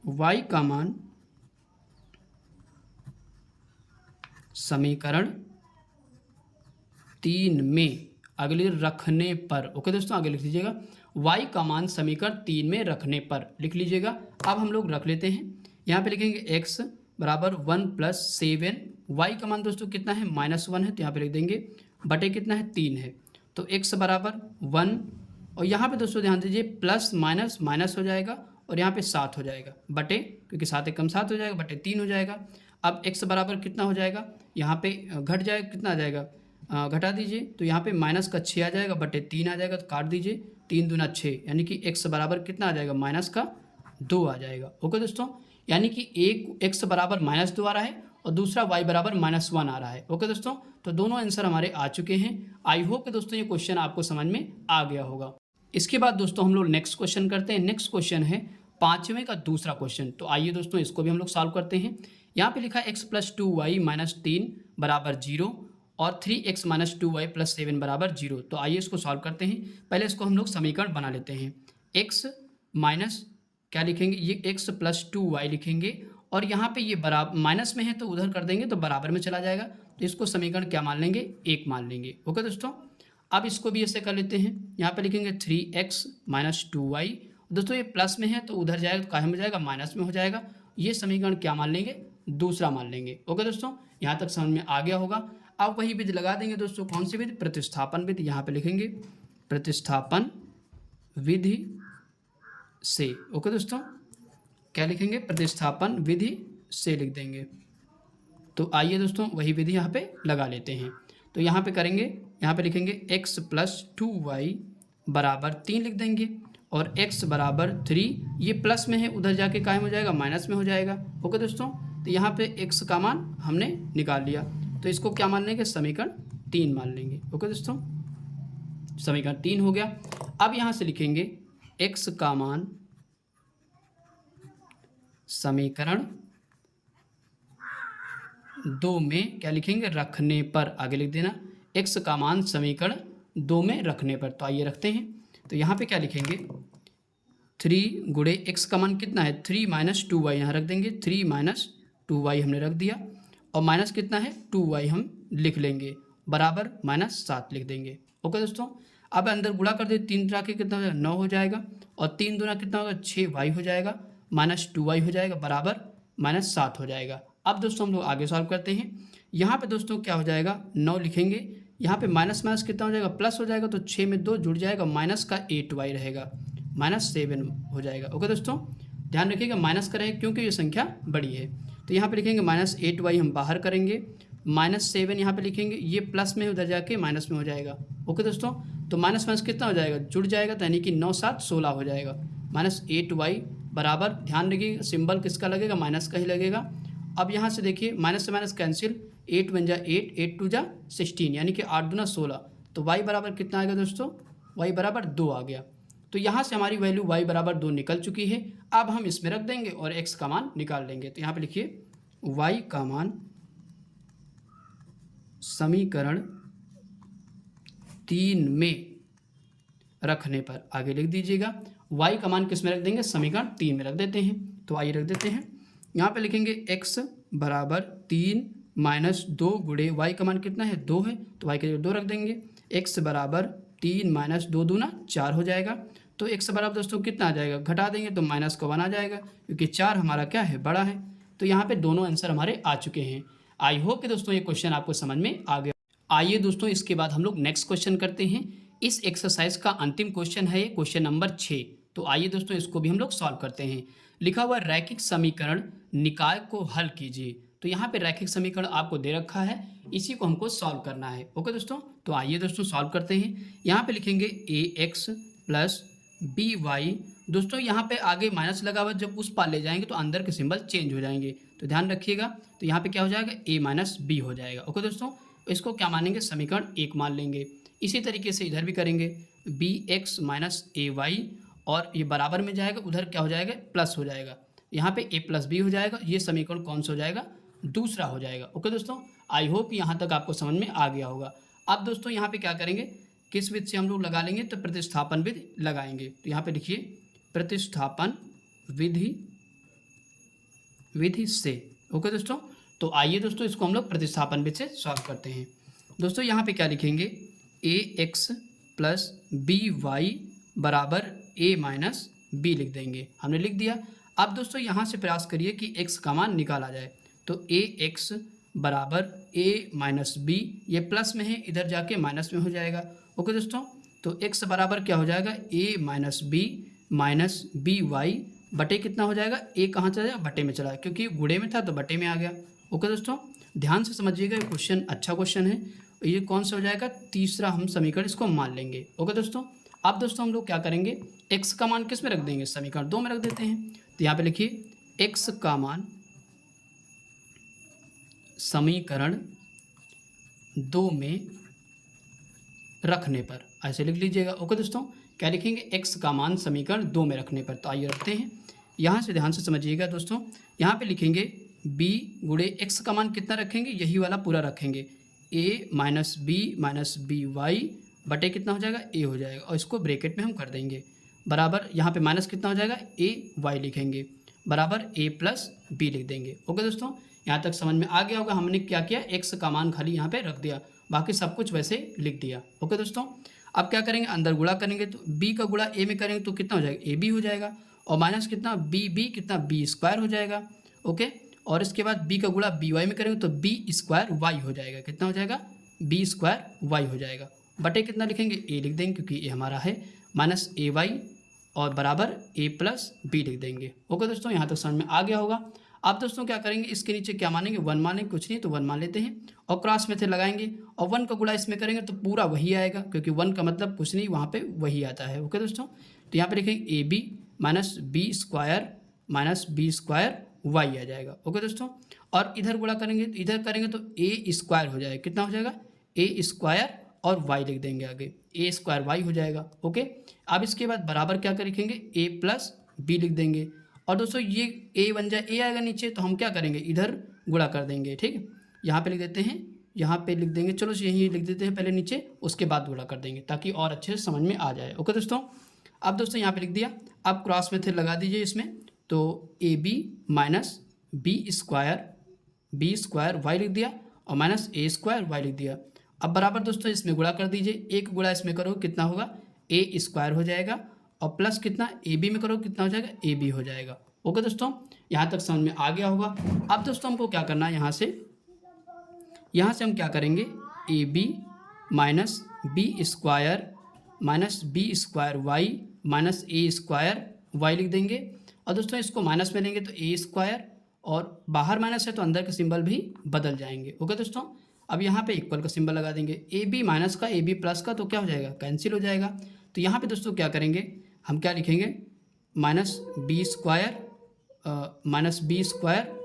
y का मान समीकरण 3 में अगले रखने पर। ओके दोस्तों, आगे लिख लीजिएगा, y का मान समीकरण 3 में रखने पर लिख लीजिएगा। अब हम लोग रख लेते हैं, यहाँ पे लिखेंगे x बराबर 1 प्लस 7, y का मान दोस्तों कितना है, -1 है, तो यहाँ पे लिख देंगे, बटे कितना है, 3 है, तो x बराबर 1, और यहाँ पे दोस्तों ध्यान दीजिए, प्लस माइनस माइनस हो जाएगा, और यहाँ पे 7 हो जाएगा, बटे, क्योंकि 7 एकम 7 हो जाएगा, बटे 3 हो जाएगा। अब x बराबर कितना हो जाएगा, यहाँ पे घट जाएगा, कितना आ जाएगा, घटा दीजिए, तो यहाँ पे माइनस का 6 आ जाएगा, बटे 3 आ जाएगा, तो काट दीजिए, 3 दूना 6, यानी कि x बराबर कितना आ जाएगा, माइनस का 2 आ जाएगा। ओके दोस्तों, यानी कि एक x बराबर -2 आ रहा है, और दूसरा y बराबर -1 आ रहा है। ओके दोस्तों, तो दोनों आंसर हमारे आ चुके हैं। आई होप कि दोस्तों ये क्वेश्चन आपको समझ में आ गया होगा। इसके बाद दोस्तों हम लोग नेक्स्ट क्वेश्चन करते हैं। नेक्स्ट क्वेश्चन है 5वें का दूसरा क्वेश्चन। तो आइए दोस्तों इसको भी हम लोग सॉल्व करते हैं। यहाँ पे लिखा है x प्लस 2y माइनस 3 बराबर 0, और 3x माइनस 2y प्लस 7 बराबर 0। तो आइए इसको सॉल्व करते हैं। पहले इसको हम लोग समीकरण बना लेते हैं। x माइनस क्या लिखेंगे, ये x प्लस 2y लिखेंगे, और यहाँ पे ये बराबर माइनस में है तो उधर कर देंगे तो बराबर में चला जाएगा, तो इसको समीकरण क्या मान लेंगे, 1 मान लेंगे। ओके दोस्तों, अब इसको भी ऐसे कर लेते हैं, यहाँ पे लिखेंगे 3x माइनस 2y। दोस्तों ये प्लस में है तो उधर जाएगा तो काहे में जाएगा, माइनस में हो जाएगा। ये समीकरण क्या मान लेंगे, दूसरा मान लेंगे। ओके दोस्तों, यहाँ तक समझ में आ गया होगा। अब वही विधि लगा देंगे दोस्तों, कौन सी विधि, प्रतिस्थापन विधि। यहाँ पे लिखेंगे प्रतिस्थापन विधि से। ओके दोस्तों, क्या लिखेंगे, प्रतिस्थापन विधि से लिख देंगे। तो आइए दोस्तों वही विधि यहाँ पे लगा लेते हैं। तो यहाँ पे करेंगे, यहाँ पे लिखेंगे x प्लस 2y बराबर 3 लिख देंगे, और x बराबर 3, ये प्लस में है उधर जाके कायम हो जाएगा, माइनस में हो जाएगा। ओके दोस्तों, तो यहाँ पे x का मान हमने निकाल लिया, तो इसको क्या मान लेंगे, समीकरण 3 मान लेंगे। ओके दोस्तों, समीकरण 3 हो गया। अब यहाँ से लिखेंगे x का मान समीकरण 2 में क्या लिखेंगे, रखने पर। आगे लिख देना x का मान समीकरण 2 में रखने पर। तो आइए रखते हैं, तो यहाँ पे क्या लिखेंगे, 3 गुणे x का मान कितना है, 3 माइनस 2y यहाँ रख देंगे, 3 माइनस 2y हमने रख दिया, और माइनस कितना है 2y हम लिख लेंगे, बराबर माइनस 7 लिख देंगे। ओके दोस्तों, अब अंदर गुणा कर दे, 3 तरह के कितना हो जाएगा, 9 हो जाएगा, और 3 दूना कितना होगा, 6y हो जाएगा, माइनस 2y हो जाएगा, बराबर माइनस 7 हो जाएगा। अब दोस्तों हम लोग आगे सॉल्व करते हैं। यहाँ पे दोस्तों क्या हो जाएगा, 9 लिखेंगे, यहाँ पे माइनस माइनस कितना हो जाएगा, प्लस हो जाएगा, तो 6 में 2 जुड़ जाएगा, माइनस का 8y रहेगा, माइनस 7 हो जाएगा। ओके दोस्तों, ध्यान रखिएगा माइनस करेंगे क्योंकि ये संख्या बड़ी है। तो यहाँ पे लिखेंगे माइनस 8y हम बाहर करेंगे, माइनस 7 यहाँ पे लिखेंगे, ये प्लस में उधर जाके माइनस में हो जाएगा। ओके दोस्तों, तो माइनस माइनस कितना हो जाएगा, जुड़ जाएगा, तो यानी कि 9 7 16 हो जाएगा, माइनस 8y बराबर, ध्यान रखिए सिंबल किसका लगेगा, माइनस का ही लगेगा। अब यहाँ से देखिए माइनस से माइनस कैंसिल, 8 बन जा 8, 8 2 जा 16, यानी कि 8 दूना 16, तो y बराबर कितना आएगा दोस्तों, y बराबर 2 आ गया। तो यहाँ से हमारी वैल्यू y बराबर 2 निकल चुकी है। अब हम इसमें रख देंगे और x का मान निकाल लेंगे। तो यहाँ पे लिखिए y का मान समीकरण 3 में रखने पर, आगे लिख दीजिएगा y का मान किस में रख देंगे, समीकरण 3 में रख देते हैं। तो आइए रख देते हैं, यहाँ पे लिखेंगे x बराबर 3 माइनस 2 गुणे y का मान कितना है, 2 है, तो y के लिए 2 रख देंगे। x बराबर 3 माइनस 2 दूना 4 हो जाएगा, तो x बराबर दोस्तों कितना आ जाएगा, घटा देंगे तो माइनस का 1 आ जाएगा, क्योंकि 4 हमारा क्या है, बड़ा है। तो यहाँ पे दोनों आंसर हमारे आ चुके हैं। आई होप कि दोस्तों ये क्वेश्चन आपको समझ में आ गया। आइए दोस्तों इसके बाद हम लोग नेक्स्ट क्वेश्चन करते हैं। इस एक्सरसाइज का अंतिम क्वेश्चन है क्वेश्चन नंबर 6। तो आइए दोस्तों इसको भी हम लोग सॉल्व करते हैं। लिखा हुआ रैखिक समीकरण निकाय को हल कीजिए। तो यहाँ पे रैखिक समीकरण आपको दे रखा है, इसी को हमको सॉल्व करना है। ओके दोस्तों, तो आइए दोस्तों सॉल्व करते हैं। यहाँ पे लिखेंगे ax प्लस by। दोस्तों यहाँ पे आगे माइनस लगा हुआ, जब उस पार ले जाएंगे तो अंदर के सिंबल चेंज हो जाएंगे, तो ध्यान रखिएगा। तो यहाँ पे क्या हो जाएगा, a माइनस b हो जाएगा। ओके दोस्तों, इसको क्या मानेंगे, समीकरण 1 मान लेंगे। इसी तरीके से इधर भी करेंगे, bx माइनस ay, और ये बराबर में जाएगा, उधर क्या हो जाएगा, प्लस हो जाएगा, यहाँ पे a प्लस बी हो जाएगा। ये समीकरण कौन सा हो जाएगा, दूसरा हो जाएगा। ओके दोस्तों, आई होप यहाँ तक आपको समझ में आ गया होगा। अब दोस्तों यहाँ पे क्या करेंगे, किस विधि से हम लोग लगा लेंगे, तो प्रतिस्थापन विधि लगाएंगे। तो यहाँ पे लिखिए प्रतिस्थापन विधि से। ओके दोस्तों, तो आइए दोस्तों इसको हम लोग प्रतिस्थापन विधि से सॉल्व करते हैं। दोस्तों यहाँ पे क्या लिखेंगे, ax प्लस by बराबर a माइनस b लिख देंगे, हमने लिख दिया। अब दोस्तों यहाँ से प्रयास करिए कि x का मान निकाला जाए। तो ax बराबर a माइनस b, ये प्लस में है, इधर जाके माइनस में हो जाएगा। ओके दोस्तों, तो x बराबर क्या हो जाएगा, a minus b minus B Y बटे कितना हो जाएगा, a कहाँ चला जाएगा, बटे में चला, क्योंकि गुणे में था तो बटे में आ गया। ओके दोस्तों, ध्यान से समझिएगा, ये क्वेश्चन अच्छा क्वेश्चन है। ये कौन सा हो जाएगा, तीसरा हम समीकरण इसको मान लेंगे। ओके दोस्तों, अब दोस्तों हम लोग क्या करेंगे, x का मान किस में रख देंगे, समीकरण 2 में रख देते हैं। तो यहाँ पे लिखिए x का मान समीकरण 2 में रखने पर, ऐसे लिख लीजिएगा। ओके दोस्तों, क्या लिखेंगे, x का मान समीकरण 2 में रखने पर। तो आइए रखते हैं, यहाँ से ध्यान से समझिएगा दोस्तों। यहाँ पे लिखेंगे b गुणे x का मान कितना रखेंगे, यही वाला पूरा रखेंगे, a माइनस बी वाई बटे कितना हो जाएगा, a हो जाएगा, और इसको ब्रैकेट में हम कर देंगे, बराबर यहाँ पे माइनस कितना हो जाएगा, a y लिखेंगे, बराबर ए प्लस बी लिख देंगे। ओके दोस्तों, यहाँ तक समझ में आ गया होगा। हमने क्या किया, एक्स का मान खाली यहाँ पे रख दिया, बाकी सब कुछ वैसे लिख दिया। ओके दोस्तों, अब क्या करेंगे, अंदर गुणा करेंगे तो बी का गुणा ए में करेंगे तो कितना हो जाएगा, ए बी हो जाएगा, और माइनस कितना बी बी कितना बी स्क्वायर हो जाएगा। ओके, और इसके बाद बी का गुणा बी वाई में करेंगे तो बी स्क्वायर वाई हो जाएगा, कितना हो जाएगा, बी स्क्वायर वाई हो जाएगा। बटे कितना लिखेंगे, ए लिख देंगे क्योंकि ए हमारा है, माइनस ए वाई और बराबर ए प्लस बी लिख देंगे। ओके दोस्तों, यहाँ तक समझ में आ गया होगा। अब दोस्तों क्या करेंगे, इसके नीचे क्या मानेंगे, 1 मानेंगे, कुछ नहीं तो 1 मान लेते हैं, और क्रॉस मेथड लगाएंगे, और 1 का गुणा इसमें करेंगे तो पूरा वही आएगा, क्योंकि 1 का मतलब कुछ नहीं, वहाँ पे वही आता है। ओके दोस्तों, तो यहाँ पे लिखेंगे A B minus B square Y आ जाएगा। ओके दोस्तों, और इधर गुणा करेंगे, इधर करेंगे तो ए स्क्वायर हो जाएगा, कितना हो जाएगा, ए स्क्वायर और वाई लिख देंगे आगे, ए स्क्वायर वाई हो जाएगा। ओके, अब इसके बाद बराबर क्या कर लिखेंगे, ए प्लस बी लिख देंगे, और दोस्तों ये ए बन जाए, ए आएगा नीचे तो हम क्या करेंगे, इधर गुणा कर देंगे। ठीक है, यहाँ पे लिख देते हैं, यहाँ पे लिख देंगे, चलो यहीं लिख देते हैं पहले नीचे, उसके बाद गुणा कर देंगे ताकि और अच्छे से समझ में आ जाए। ओके दोस्तों, अब दोस्तों यहाँ पे लिख दिया, अब क्रॉस मेथड लगा दीजिए इसमें, तो A B minus B square Y लिख दिया, और माइनस ए स्क्वायर वाई लिख दिया। अब बराबर दोस्तों इसमें गुणा कर दीजिए, एक गुणा इसमें करो कितना होगा, ए स्क्वायर हो जाएगा, और प्लस कितना ए बी में करो कितना हो जाएगा, ए बी हो जाएगा। ओके दोस्तों, यहाँ तक समझ में आ गया होगा। अब दोस्तों हमको क्या करना है, यहाँ से हम क्या करेंगे, A B minus B square Y minus A square Y लिख देंगे, और दोस्तों इसको माइनस में लेंगे तो ए स्क्वायर, और बाहर माइनस है तो अंदर के सिंबल भी बदल जाएंगे। ओके दोस्तों, अब यहाँ पे इक्वल का सिंबल लगा देंगे, ए बी माइनस का ए बी प्लस का तो क्या हो जाएगा, कैंसिल हो जाएगा। तो यहाँ पे दोस्तों क्या करेंगे, हम क्या लिखेंगे, minus B square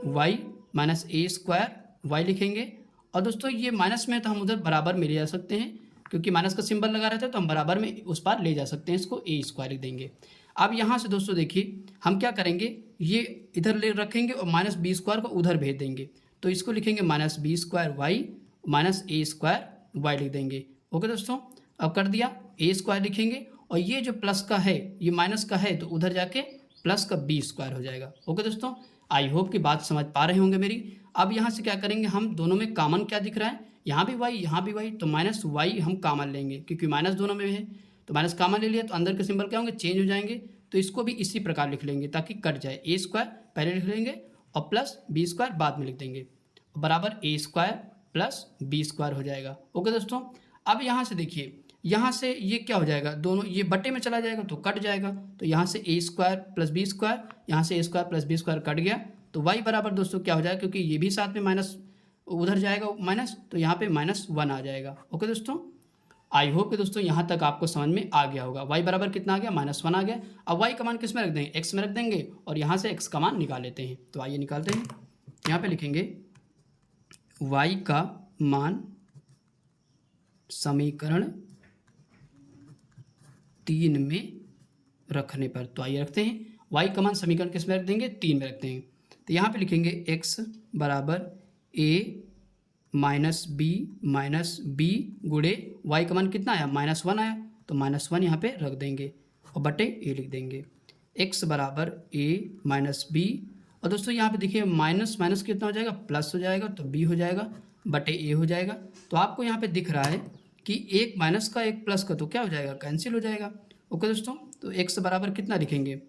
Y minus A square Y लिखेंगे, और दोस्तों ये माइनस में तो हम उधर बराबर में ले जा सकते हैं, क्योंकि माइनस का सिंबल लगा रहता है तो हम बराबर में उस पार ले जा सकते हैं, इसको ए स्क्वायर लिख देंगे। अब यहाँ से दोस्तों देखिए हम क्या करेंगे, ये इधर ले रखेंगे और माइनस बी स्क्वायर को उधर भेज देंगे, तो इसको लिखेंगे minus B square Y minus A square Y लिख देंगे। ओके दोस्तों, अब कर दिया, ए स्क्वायर लिखेंगे, और ये जो प्लस का है ये माइनस का है तो उधर जाके प्लस का बी स्क्वायर हो जाएगा। ओके दोस्तों, आई होप कि बात समझ पा रहे होंगे मेरी। अब यहाँ से क्या करेंगे, हम दोनों में कॉमन क्या दिख रहा है, यहाँ भी वाई यहाँ भी वाई, तो माइनस वाई हम कॉमन लेंगे क्योंकि माइनस दोनों में है, तो माइनस कॉमन ले लिया तो अंदर के सिंबल क्या होंगे, चेंज हो जाएंगे, तो इसको भी इसी प्रकार लिख लेंगे ताकि कट जाए, ए स्क्वायर पहले लिख लेंगे और प्लस बी स्क्वायर बाद में लिख देंगे, बराबर ए स्क्वायर प्लस बी स्क्वायर हो जाएगा। ओके दोस्तों, अब यहाँ से देखिए, यहाँ से ये क्या हो जाएगा, दोनों ये बटे में चला जाएगा तो कट जाएगा, तो यहाँ से A square plus B square, यहाँ से A square plus B square cut गया, तो वाई बराबर दोस्तों क्या हो जाएगा, क्योंकि ये भी साथ में माइनस उधर जाएगा माइनस, तो यहाँ पे -1 आ जाएगा। ओके दोस्तों, आई होप कि दोस्तों यहाँ तक आपको समझ में आ गया होगा। वाई बराबर कितना आ गया, -1 आ गया। अब वाई का मान किस में रख देंगे, एक्स में रख देंगे, और यहाँ से एक्स का मान निकाल लेते हैं। तो आइए निकालते हैं, यहाँ पे लिखेंगे वाई का मान समीकरण 3 में रखने पर, तो आइए रखते हैं, वाई का मान समीकरण किस में रख देंगे, 3 में रखते हैं। तो यहाँ पे लिखेंगे x बराबर a माइनस बी गुणे वाई का मान कितना आया, -1 आया, तो -1 यहाँ पे रख देंगे और बटे a लिख देंगे। x बराबर a माइनस बी, और दोस्तों यहाँ पे देखिए माइनस माइनस कितना हो जाएगा, प्लस हो जाएगा, तो b हो जाएगा बटे a हो जाएगा। तो आपको यहाँ पे दिख रहा है कि एक माइनस का एक प्लस का तो क्या हो जाएगा, कैंसिल हो जाएगा। ओके दोस्तों, तो x बराबर कितना लिखेंगे,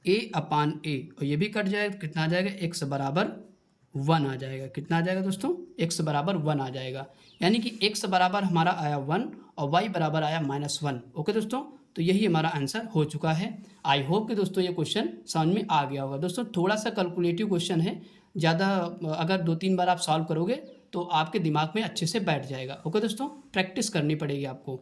a/a, और ये भी कट जाएगा तो कितना आ जाएगा, x बराबर 1 आ जाएगा। कितना आ जाएगा दोस्तों, x बराबर 1 आ जाएगा, यानी कि x बराबर हमारा आया 1 और y बराबर आया -1। ओके दोस्तों, तो यही हमारा आंसर हो चुका है। आई होप कि दोस्तों ये क्वेश्चन समझ में आ गया होगा। दोस्तों थोड़ा सा कैलकुलेटिव क्वेश्चन है, ज़्यादा अगर 2-3 बार आप सॉल्व करोगे तो आपके दिमाग में अच्छे से बैठ जाएगा। ओके दोस्तों, प्रैक्टिस करनी पड़ेगी आपको।